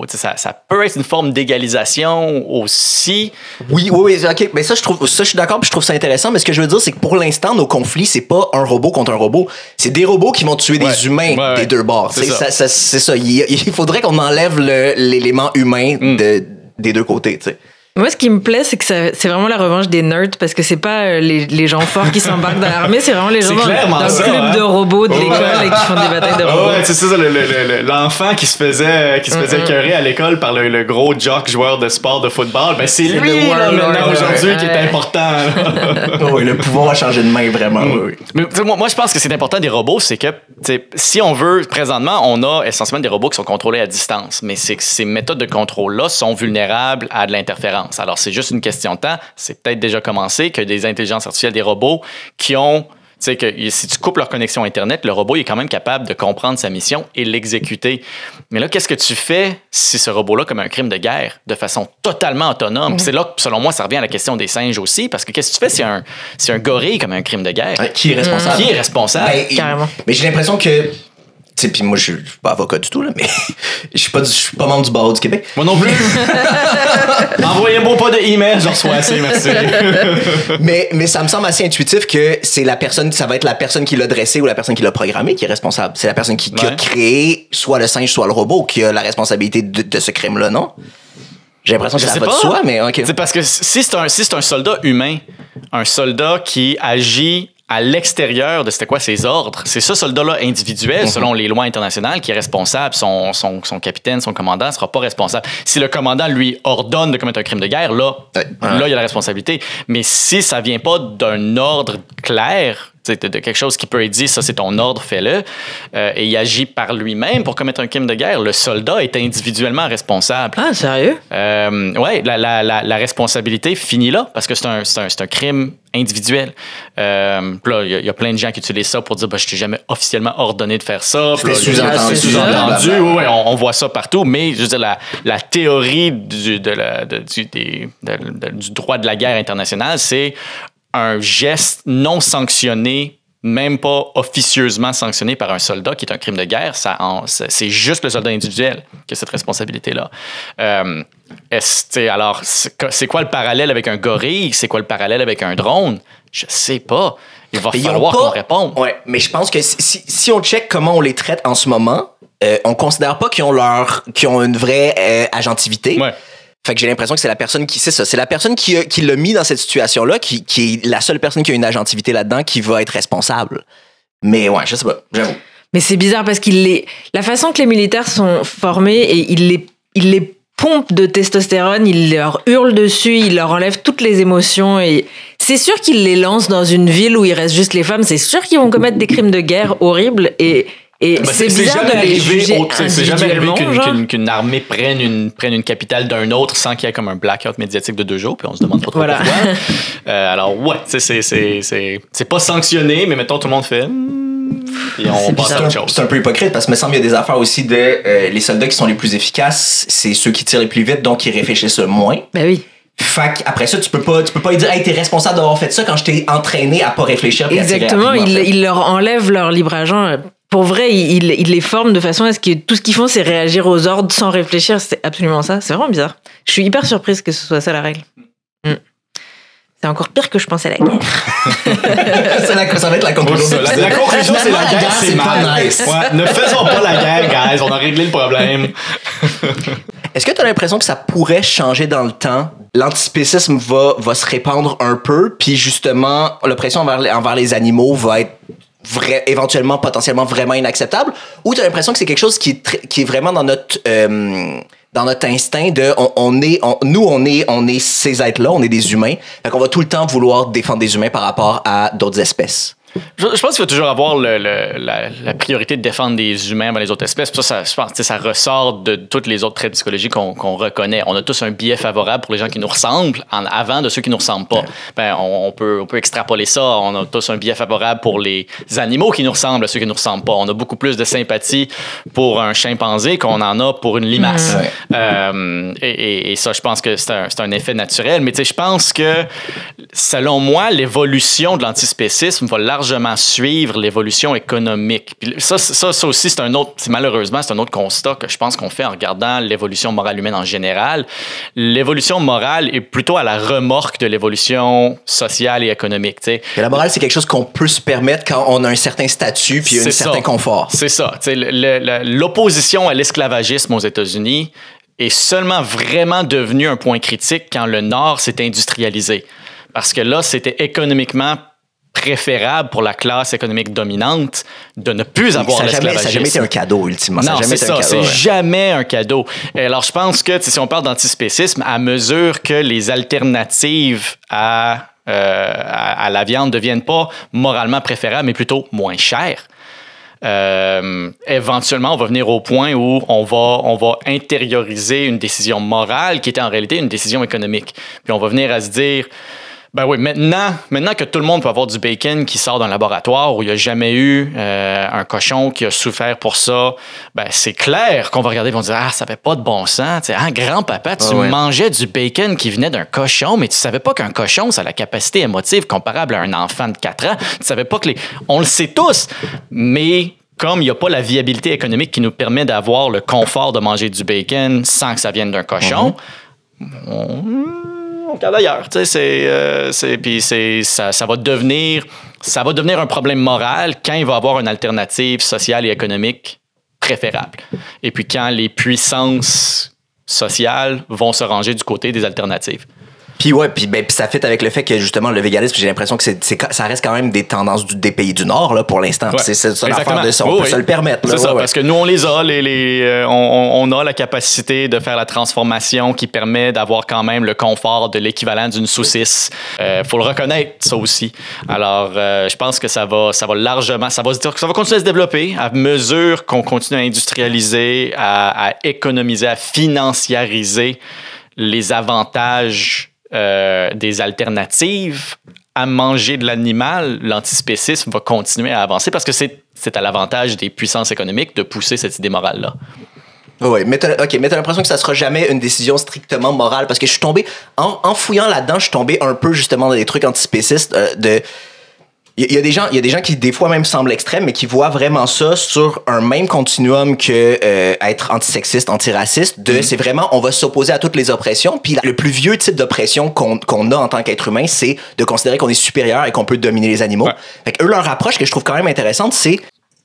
ça peut être une forme d'égalisation aussi.
Oui, OK. Mais ça, je suis d'accord, puis je trouve ça intéressant. Mais ce que je veux dire, c'est que pour l'instant, nos conflits, c'est pas un robot contre un robot. C'est des robots qui vont tuer des humains des deux bords. C'est ça. Il faudrait qu'on enlève l'élément humain des deux côtés, tu sais.
Moi, ce qui me plaît, c'est que c'est vraiment la revanche des nerds, parce que c'est pas les gens forts qui s'embarquent dans l'armée, c'est vraiment les gens dans le club de robots de l'école et qui font des batailles de robots.
Ouais, c'est ça, l'enfant qui se faisait écœurer à l'école par le gros jock joueur de sport de football, ben c'est lui là, maintenant aujourd'hui qui est important.
Oui, le pouvoir a changé de main, vraiment. Oui.
Mais moi, je pense que c'est important des robots, c'est que si on veut, présentement, on a essentiellement des robots qui sont contrôlés à distance, mais c'est que ces méthodes de contrôle-là sont vulnérables à de l'interférence. Alors, c'est juste une question de temps. C'est peut-être déjà commencé que des intelligences artificielles, des robots qui ont... Tu sais, que si tu coupes leur connexion Internet, le robot est quand même capable de comprendre sa mission et l'exécuter. Mais là, qu'est-ce que tu fais si ce robot-là commet un crime de guerre de façon totalement autonome? C'est là que, selon moi, ça revient à la question des singes aussi, parce que qu'est-ce que tu fais si un gorille commet un crime de guerre?
Qui est responsable?
Qui est responsable?
Carrément. Mais
j'ai l'impression que... Puis moi, je suis pas avocat du tout, là, mais je suis pas membre du barreau du Québec.
Moi non plus. Envoyez-moi pas de email, j'en reçois assez, merci.
mais ça me semble assez intuitif que ça va être la personne qui l'a dressé ou la personne qui l'a programmé qui est responsable. C'est la personne qui a créé soit le singe, soit le robot qui a la responsabilité de ce crime-là, non? J'ai l'impression que ça va de soi, mais OK.
C'est parce que si c'est un soldat humain, un soldat qui agit à l'extérieur de c'était quoi ses ordres, c'est ce soldat-là individuel, selon les lois internationales, qui est responsable. Son capitaine, son commandant ne sera pas responsable. Si le commandant lui ordonne de commettre un crime de guerre, là, il y a la responsabilité. Mais si ça vient pas d'un ordre clair, de quelque chose qui peut être dit, ça c'est ton ordre, fais-le, et il agit par lui-même pour commettre un crime de guerre, le soldat est individuellement responsable.
Ah, sérieux?
Oui, la responsabilité finit là, parce que c'est un crime individuel. Là, il y a plein de gens qui utilisent ça pour dire je t'ai jamais officiellement ordonné de faire ça.
C'est sous-entendu.
Oui, on voit ça partout, mais je veux dire, la théorie du droit de la guerre internationale, c'est un geste non sanctionné, même pas officieusement sanctionné par un soldat, qui est un crime de guerre. C'est juste le soldat individuel qui a cette responsabilité-là. Alors, c'est quoi le parallèle avec un gorille? C'est quoi le parallèle avec un drone? Je sais pas. Il va falloir qu'on réponde.
Oui, mais je pense que si on check comment on les traite en ce moment, on considère pas qu'ils ont une vraie agentivité.
Ouais.
Fait que j'ai l'impression que c'est la personne c'est la personne qui l'a mis dans cette situation-là, qui est la seule personne qui a une agentivité là-dedans, qui va être responsable. Mais ouais, je sais pas, j'avoue.
Mais c'est bizarre parce la façon que les militaires sont formés, et ils les pompent de testostérone, ils leur hurlent dessus, ils leur enlèvent toutes les émotions, et c'est sûr qu'ils les lancent dans une ville où il reste juste les femmes, c'est sûr qu'ils vont commettre des crimes de guerre horribles, et c'est bizarre de les juger
c'est jamais arrivé
individuellement,
qu'une armée prenne une capitale d'un autre sans qu'il y ait comme un blackout médiatique de 2 jours, puis on se demande pas trop pourquoi. Alors ouais, c'est pas sanctionné, mais mettons tout le monde fait... Et on passe à autre chose.
C'est un peu hypocrite parce que me semble qu'il y a des affaires aussi de les soldats qui sont les plus efficaces, c'est ceux qui tirent les plus vite, donc qui réfléchissent le moins.
Ben oui.
Fait qu'après ça, tu peux pas lui dire, hey, t'es responsable d'avoir fait ça quand je t'ai entraîné à pas réfléchir.
Exactement, ils leur enlèvent leur libre agent. Pour vrai, ils les forment de façon à ce que tout ce qu'ils font, c'est réagir aux ordres sans réfléchir. C'est absolument ça. C'est vraiment bizarre. Je suis hyper surprise que ce soit ça la règle. C'est encore pire que je pensais à la guerre.
Ça va être la conclusion.
La conclusion, c'est la guerre, c'est mal. Nice. Ouais, ne faisons pas la guerre, guys. On a réglé le problème.
Est-ce que tu as l'impression que ça pourrait changer dans le temps? L'antispécisme va se répandre un peu, puis justement, l'oppression envers les animaux va être éventuellement, potentiellement vraiment inacceptable? Ou tu as l'impression que c'est quelque chose qui est vraiment dans notre instinct de on est ces êtres-là, on est des humains, fait qu'on va tout le temps vouloir défendre des humains par rapport à d'autres espèces?
Je pense qu'il va toujours avoir la priorité de défendre des humains avant les autres espèces. Puis ça, je pense que ça ressort de tous les autres traits de psychologie qu'on reconnaît. On a tous un biais favorable pour les gens qui nous ressemblent avant de ceux qui nous ressemblent pas. Ben, on peut extrapoler ça. On a tous un biais favorable pour les animaux qui nous ressemblent à ceux qui nous ressemblent pas. On a beaucoup plus de sympathie pour un chimpanzé qu'on en a pour une limace. Et ça, je pense que c'est un effet naturel. Mais tu sais, je pense que, selon moi, l'évolution de l'antispécisme va largement suivre l'évolution économique. Puis ça aussi, malheureusement, c'est un autre constat que je pense qu'on fait en regardant l'évolution morale humaine en général. L'évolution morale est plutôt à la remorque de l'évolution sociale et économique. T'sais.
Et la morale, c'est quelque chose qu'on peut se permettre quand on a un certain statut puis un certain confort.
C'est ça. L'opposition à l'esclavagisme aux États-Unis est seulement vraiment devenue un point critique quand le Nord s'est industrialisé. Parce que là, c'était économiquement préférable pour la classe économique dominante de ne plus avoir l'esclavagisme.
Ça n'a jamais été un cadeau, ultimement.
Non, c'est ça. C'est jamais un cadeau. Et alors, je pense que si on parle d'antispécisme, à mesure que les alternatives à la viande ne deviennent pas moralement préférables, mais plutôt moins chères, éventuellement, on va venir au point où on va intérioriser une décision morale qui était en réalité une décision économique. Puis on va venir à se dire... Ben oui, maintenant que tout le monde peut avoir du bacon qui sort d'un laboratoire où il n'y a jamais eu un cochon qui a souffert pour ça, ben c'est clair qu'on va regarder et on va dire « Ah, ça n'avait pas de bon sens. T'sais, ah, grand-papa, tu mangeais du bacon qui venait d'un cochon, mais tu savais pas qu'un cochon, ça a la capacité émotive comparable à un enfant de 4 ans. Tu savais pas que On le sait tous, mais... Comme il n'y a pas la viabilité économique qui nous permet d'avoir le confort de manger du bacon sans que ça vienne d'un cochon, on regarde ailleurs. Puis ça va devenir un problème moral quand il va y avoir une alternative sociale et économique préférable. Et puis quand les puissances sociales vont se ranger du côté des alternatives.
Puis ça fit avec le fait que justement le véganisme, j'ai l'impression que ça reste quand même des tendances des pays du Nord là pour l'instant. Ouais. C'est ça l'affaire de ça, on peut se le permettre.
C'est ça, parce que nous on les a, on a la capacité de faire la transformation qui permet d'avoir quand même le confort de l'équivalent d'une saucisse. Faut le reconnaître ça aussi. Alors je pense que ça va largement, ça va continuer à se développer à mesure qu'on continue à industrialiser, à économiser, à financiariser les avantages des alternatives à manger de l'animal. L'antispécisme va continuer à avancer parce que c'est à l'avantage des puissances économiques de pousser cette idée morale-là.
Oui, mais t'as l'impression que ça sera jamais une décision strictement morale parce que je suis tombé, en fouillant là-dedans, je suis tombé un peu justement dans des trucs antispécistes Il y a des gens qui des fois même semblent extrêmes, mais qui voient vraiment ça sur un même continuum que être antisexiste, antiraciste. C'est vraiment, on va s'opposer à toutes les oppressions. Puis le plus vieux type d'oppression qu'on a en tant qu'être humain, c'est de considérer qu'on est supérieur et qu'on peut dominer les animaux. Ouais. Fait que eux, leur approche que je trouve quand même intéressante, c'est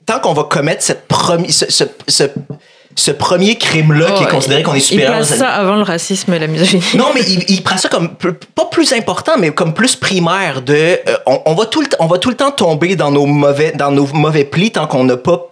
tant qu'on va commettre ce premier crime-là qui est considéré qu'on est supérieur.
Il place ça avant le racisme et la misogynie.
Non, mais il prend ça comme pas plus important, mais comme plus primaire de on va tout le temps tomber dans nos mauvais plis tant qu'on n'a pas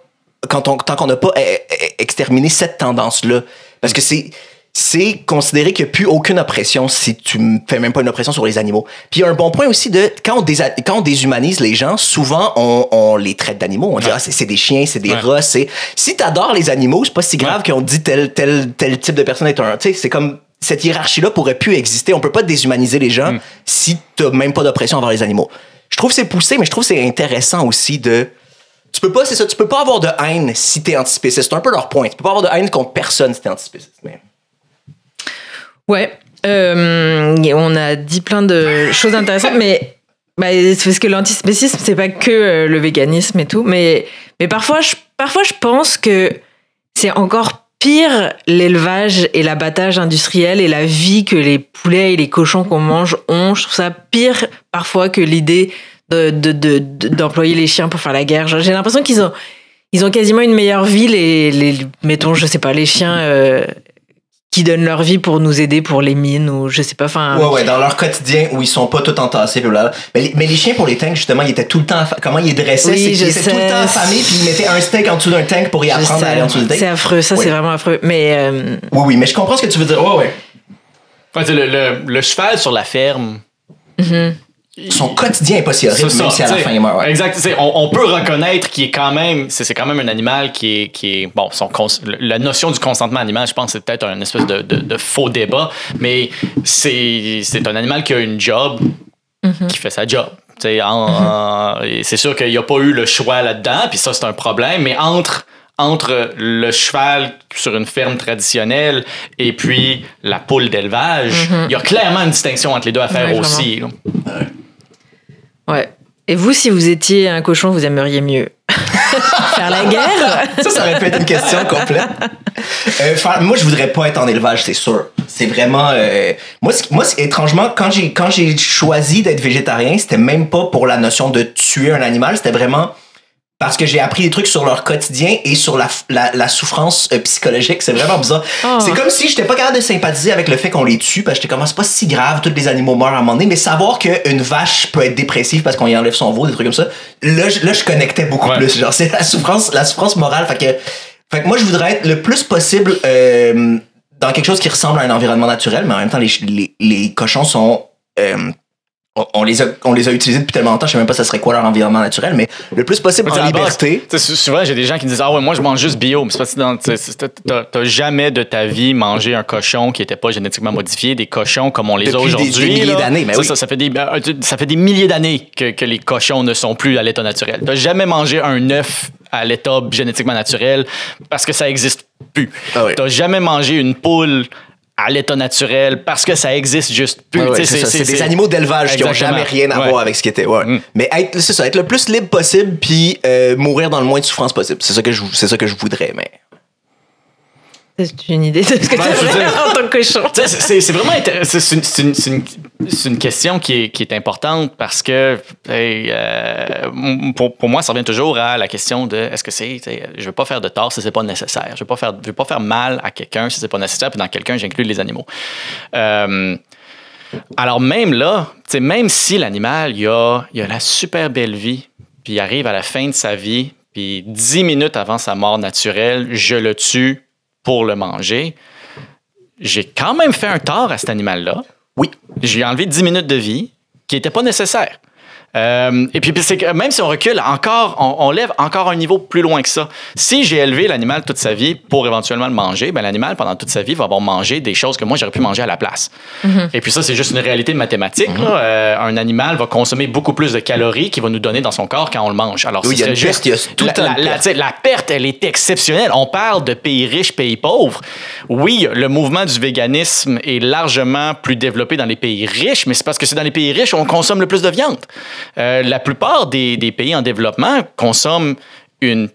exterminé cette tendance-là. Parce que c'est considéré qu'il n'y a plus aucune oppression si tu ne fais même pas une oppression sur les animaux. Puis il y a un bon point aussi de quand on déshumanise les gens, souvent on les traite d'animaux. On dit c'est des chiens, c'est des rats. Si t'adores les animaux, c'est pas si grave qu'on dit tel type de personne est un. Tu sais, c'est comme cette hiérarchie-là pourrait plus exister. On peut pas déshumaniser les gens si t'as même pas d'oppression envers les animaux. Je trouve que c'est poussé, mais je trouve que c'est intéressant aussi de. Tu peux pas avoir de haine si t'es antispéciste. C'est un peu leur point. Tu peux pas avoir de haine contre personne si t'es antispéciste. Mais...
Ouais, on a dit plein de choses intéressantes, mais c'est parce que l'antispécisme, c'est pas que le véganisme et tout, mais parfois je pense que c'est encore pire l'élevage et l'abattage industriel et la vie que les poulets et les cochons qu'on mange ont. Je trouve ça pire parfois que l'idée d'employer les chiens pour faire la guerre. J'ai l'impression qu'ils ont quasiment une meilleure vie, mettons, je sais pas, les chiens... qui donnent leur vie pour nous aider pour les mines ou je sais pas, enfin...
Ouais, dans leur quotidien où ils sont pas tout entassés, blablabla. Mais les chiens pour les tanks, justement, ils étaient tout le temps... Comment ils les dressaient, c'est qu'ils étaient tout le temps affamés puis ils mettaient un steak en dessous d'un tank pour y apprendre à aller en dessous du tank.
C'est affreux, ça, c'est vraiment affreux. Mais...
Oui, mais je comprends ce que tu veux dire. Ouais.
Le cheval sur la ferme...
Son quotidien est pas si horrible, même si à la fin il meurt. Ouais.
Exact. On peut reconnaître qu'il est quand même... C'est quand même un animal qui est bon, la notion du consentement animal, je pense que c'est peut-être un espèce de faux débat, mais c'est un animal qui a une job, qui fait sa job. C'est sûr qu'il n'y a pas eu le choix là-dedans, puis ça, c'est un problème, mais entre le cheval sur une ferme traditionnelle et puis la poule d'élevage, il y a clairement une distinction entre les deux à faire aussi.
Ouais. Et vous, si vous étiez un cochon, vous aimeriez mieux faire la guerre?
Ça aurait pu être une question complète. Moi, je voudrais pas être en élevage, c'est sûr. C'est vraiment... Moi, étrangement, quand j'ai choisi d'être végétarien, c'était même pas pour la notion de tuer un animal, c'était vraiment... Parce que j'ai appris des trucs sur leur quotidien et sur la souffrance psychologique. C'est vraiment bizarre. Oh. C'est comme si j'étais pas capable de sympathiser avec le fait qu'on les tue, parce que j'étais comme, c'est pas si grave, tous les animaux meurent à un moment donné, mais savoir qu'une vache peut être dépressive parce qu'on y enlève son veau, des trucs comme ça, là je connectais beaucoup plus. Genre, c'est la souffrance morale. Fait que moi, je voudrais être le plus possible dans quelque chose qui ressemble à un environnement naturel, mais en même temps, les cochons sont... On les a utilisés depuis tellement longtemps, je sais même pas ça serait quoi leur environnement naturel, mais le plus possible en liberté.
Souvent, j'ai des gens qui me disent « Ah ouais, moi je mange juste bio », mais c'est pas t'as jamais de ta vie mangé un cochon qui était pas génétiquement modifié, des cochons comme on les a aujourd'hui. Des
milliers d'années, mais oui.
Ça fait des milliers d'années que les cochons ne sont plus à l'état naturel. T'as jamais mangé un œuf à l'état génétiquement naturel parce que ça existe plus. Ah oui. T'as jamais mangé une poule à l'état naturel parce que ça existe juste plus.
Ouais, c'est des animaux d'élevage qui n'ont jamais rien à voir avec ce qui était. Ouais. Mais être le plus libre possible puis mourir dans le moins de souffrance possible. C'est ça que je voudrais, mais...
C'est une idée de ce que tu veux dire en tant que cochon.
C'est vraiment intéressant. C'est une question qui est importante parce que pour moi, ça revient toujours à la question de est-ce que je veux pas faire de tort si c'est pas nécessaire. Je veux pas faire mal à quelqu'un si c'est pas nécessaire. Puis dans quelqu'un, j'inclus les animaux. Alors même là, même si l'animal il a la super belle vie, puis il arrive à la fin de sa vie, puis 10 minutes avant sa mort naturelle, je le tue pour le manger, j'ai quand même fait un tort à cet animal-là.
Oui.
J'ai enlevé 10 minutes de vie qui n'étaient pas nécessaires. Et puis, c'est que même si on recule encore, on lève encore un niveau plus loin que ça. Si j'ai élevé l'animal toute sa vie pour éventuellement le manger, ben l'animal, pendant toute sa vie, va avoir mangé des choses que moi, j'aurais pu manger à la place. Mm-hmm. Et puis ça, c'est juste une réalité mathématique. Mm-hmm. Là. Un animal va consommer beaucoup plus de calories qu'il va nous donner dans son corps quand on le mange. Alors,
oui, il y a tout
la perte, elle est exceptionnelle. On parle de pays riches, pays pauvres. Oui, le mouvement du véganisme est largement plus développé dans les pays riches, mais c'est parce que c'est dans les pays riches où on consomme le plus de viande. La plupart des pays en développement consomment une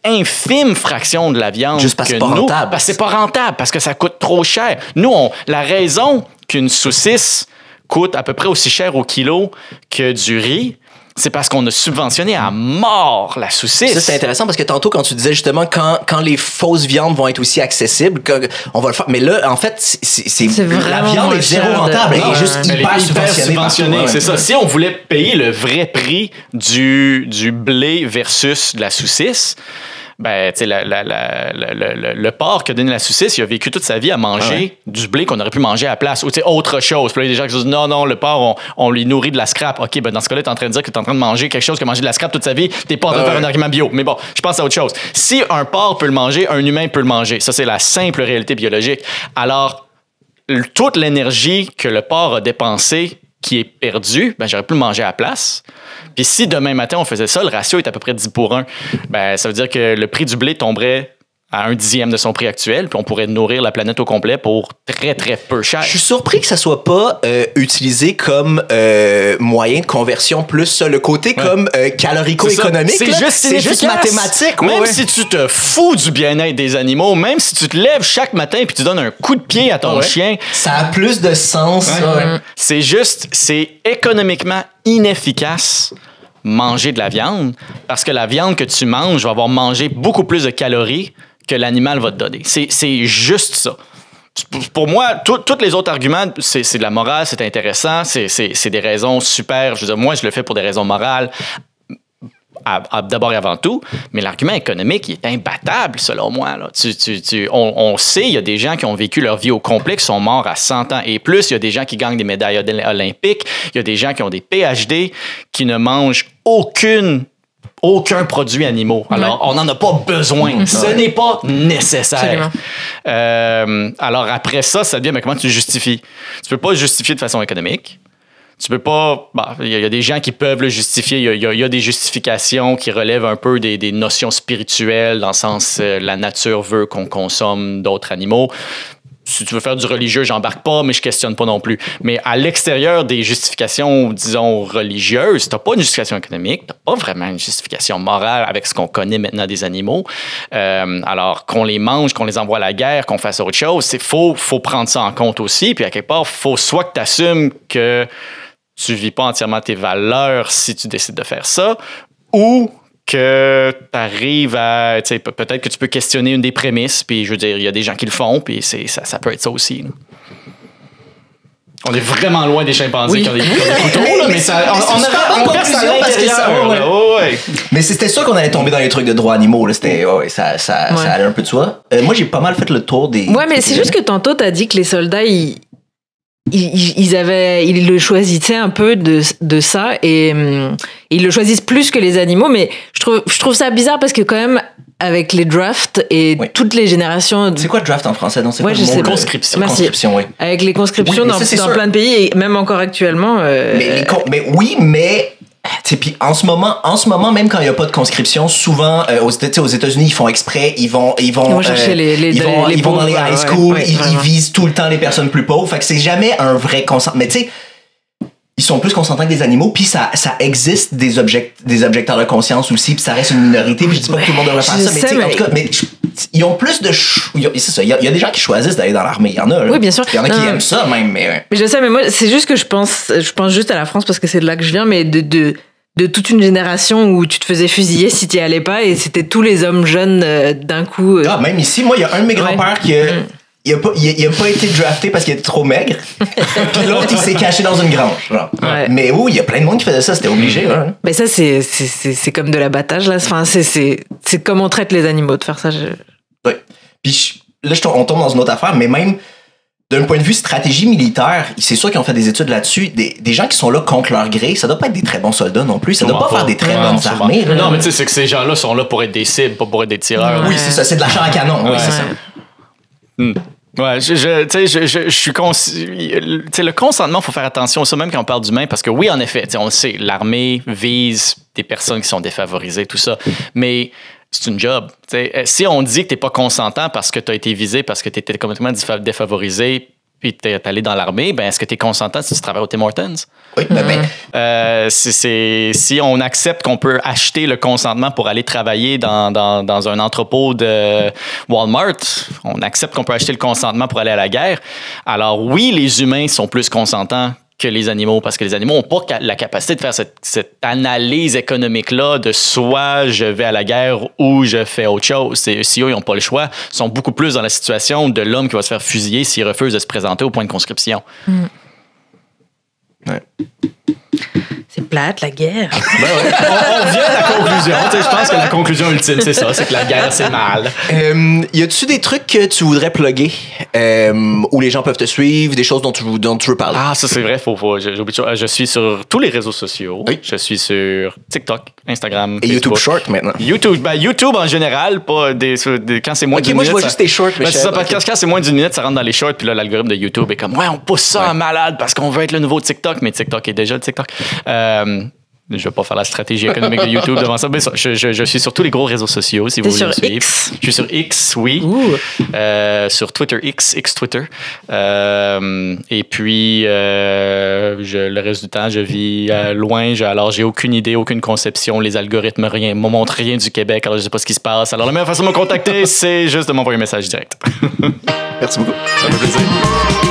infime fraction de la viande
juste parce que c'est pas rentable.
Parce que c'est pas rentable, parce que ça coûte trop cher. Nous, la raison qu'une saucisse coûte à peu près aussi cher au kilo que du riz, c'est parce qu'on a subventionné à mort la saucisse.
Ça, c'est intéressant parce que tantôt, quand tu disais justement quand les fausses viandes vont être aussi accessibles, on va le faire. Mais là, en fait, c'est la viande est zéro rentable. Elle est juste hyper subventionnée.
C'est ça. Si on voulait payer le vrai prix du blé versus de la saucisse, ben, tu sais, le porc qui a donné la saucisse, il a vécu toute sa vie à manger du blé qu'on aurait pu manger à la place. Ou, tu sais, autre chose. Puis là, il y a des gens qui disent non, le porc, on lui nourrit de la scrap. OK, ben, dans ce cas-là, t'es en train de dire que t'es en train de manger quelque chose qui a mangé de la scrap toute sa vie. T'es pas en train de faire un argument bio. Mais bon, je pense à autre chose. Si un porc peut le manger, un humain peut le manger. Ça, c'est la simple réalité biologique. Alors, toute l'énergie que le porc a dépensée, qui est perdue, ben, j'aurais pu le manger à la place. Puis si demain matin, on faisait ça, le ratio est à peu près 10:1. Ben, ça veut dire que le prix du blé tomberait à 1/10 de son prix actuel, puis on pourrait nourrir la planète au complet pour très, très peu cher.
Je suis surpris que ça soit pas utilisé comme moyen de conversion plus ça, le côté comme calorico-économique.
C'est juste mathématique. Même si tu te fous du bien-être des animaux, même si tu te lèves chaque matin puis tu donnes un coup de pied à ton chien.
Ça a plus de sens.
C'est économiquement inefficace manger de la viande parce que la viande que tu manges va avoir mangé beaucoup plus de calories que l'animal va te donner. C'est juste ça. Pour moi, tous les autres arguments, c'est de la morale, c'est intéressant, c'est des raisons super. Je veux dire, moi, je le fais pour des raisons morales, d'abord et avant tout, mais l'argument économique, il est imbattable, selon moi. Là. On sait, il y a des gens qui ont vécu leur vie au complet, qui sont morts à 100 ans et plus. Il y a des gens qui gagnent des médailles olympiques. Il y a des gens qui ont des PhD, qui ne mangent aucun produit animaux. Alors, on n'en a pas besoin. Ce n'est pas nécessaire. Alors, après ça devient, mais comment tu justifies? Tu peux pas le justifier de façon économique. Tu peux pas... Il y a des gens qui peuvent le justifier. Il y a des justifications qui relèvent un peu des notions spirituelles, dans le sens la nature veut qu'on consomme d'autres animaux. Si tu veux faire du religieux, j'embarque pas, mais je questionne pas non plus. Mais à l'extérieur des justifications, disons, religieuses, t'as pas une justification économique, t'as pas vraiment une justification morale avec ce qu'on connaît maintenant des animaux. Alors, qu'on les mange, qu'on les envoie à la guerre, qu'on fasse autre chose, faut prendre ça en compte aussi. Puis à quelque part, faut soit que t'assumes que tu vis pas entièrement tes valeurs si tu décides de faire ça, ou que tu arrives à... Peut-être que tu peux questionner une des prémices, puis je veux dire, il y a des gens qui le font, puis ça peut être ça aussi. Là. On est vraiment loin des chimpanzés qui ont des couteaux, là, mais ça, on reste à l'intérieur.
Mais c'était sûr qu'on allait tomber dans les trucs de droits animaux. Là. Ça allait un peu de soi. Moi, j'ai pas mal fait le tour des...
Ouais, mais c'est juste que tantôt, t'as dit que les soldats, ils le choisissaient un peu de ça et ils le choisissent plus que les animaux, mais je trouve ça bizarre parce que quand même avec les drafts et toutes les générations
c'est quoi draft en français? Non, c'est quoi
le mot?
Conscription.
Conscription, oui.
Avec les conscriptions dans plein de pays et même encore actuellement
mais puis en ce moment, même quand il n'y a pas de conscription, souvent aux États-Unis, ils font exprès, ils vont
chercher ils
vont dans les high school, ils visent tout le temps les personnes plus pauvres. Fait que c'est jamais un vrai consentement. Mais tu sais, ils sont plus consentants que des animaux, puis ça existe des objecteurs de conscience aussi, puis ça reste une minorité, puis je dis pas que tout le monde devrait faire ça, mais en tout cas, ils ont plus de c'est ça, il y a des gens qui choisissent d'aller dans l'armée, il y en a.
Oui, bien sûr.
Il y en a qui aiment ça même, mais
je sais, mais moi c'est juste que je pense juste à la France parce que c'est de là que je viens, mais de toute une génération où tu te faisais fusiller si tu y allais pas, et c'était tous les hommes jeunes d'un coup.
Même ici, moi il y a un de mes grands-pères qui il a pas été drafté parce qu'il était trop maigre. Puis l'autre, il s'est caché dans une grange. Ouais. Mais oui, il y a plein de monde qui faisait ça, c'était obligé. Ouais.
Mais ça, c'est comme de l'abattage, là. Enfin, c'est comme on traite les animaux de faire ça.
Oui. Puis là, on tombe dans une autre affaire, mais même d'un point de vue stratégie militaire, c'est sûr qu'ils ont fait des études là-dessus. Des gens qui sont là contre leur gré, ça doit pas être des très bons soldats non plus. Ça doit pas faire des très bonnes armées. Là.
Non, mais tu sais, c'est que ces gens-là sont là pour être des cibles, pas pour être des tireurs.
Oui, c'est ça, c'est de la chair à canon. Oui, c'est ça.
Ouais, je suis le consentement, faut faire attention à ça, même quand on parle d'humain, parce que oui, en effet, on le sait, l'armée vise des personnes qui sont défavorisées, tout ça, mais c'est une job. Si on dit que t'es pas consentant parce que t'as été visé, parce que t'étais complètement défavorisé, puis t'es allé dans l'armée, ben est-ce que t'es consentant si tu travailles au Tim Hortons?
Oui,
si on accepte qu'on peut acheter le consentement pour aller travailler dans un entrepôt de Walmart, on accepte qu'on peut acheter le consentement pour aller à la guerre. Alors oui, les humains sont plus consentants que les animaux, parce que les animaux n'ont pas la capacité de faire cette analyse économique-là de soit je vais à la guerre ou je fais autre chose. Si eux, ils n'ont pas le choix, ils sont beaucoup plus dans la situation de l'homme qui va se faire fusiller s'il refuse de se présenter au point de conscription.
Ouais.
C'est plate, la guerre.
On vient à la conclusion. Je pense que la conclusion ultime, c'est ça, c'est que la guerre, c'est mal.
Y a-tu des trucs que tu voudrais plugger où les gens peuvent te suivre, des choses dont tu veux parler?
Ah, ça, c'est vrai. Je suis sur tous les réseaux sociaux. Oui. Je suis sur TikTok, Instagram,
et Facebook. YouTube Short maintenant.
YouTube en général, pas quand c'est moins d'une minute.
Moi, je vois juste tes shorts.
C'est ça, parce que quand c'est moins d'une minute, ça rentre dans les shorts, puis là, l'algorithme de YouTube est comme, on pousse ça en malade parce qu'on veut être le nouveau TikTok, mais TikTok est déjà le TikTok. Je vais pas faire la stratégie économique de YouTube devant ça, mais ça, je suis sur tous les gros réseaux sociaux, si vous voulez me suivre.
X?
Je suis sur X, oui. Sur Twitter, X Twitter. Et puis, le reste du temps, je vis loin. Alors, j'ai aucune idée, aucune conception. Les algorithmes me montrent rien du Québec, alors je sais pas ce qui se passe. Alors, la meilleure façon de me contacter, c'est juste de m'envoyer un message direct.
Merci beaucoup.
Ça me fait plaisir.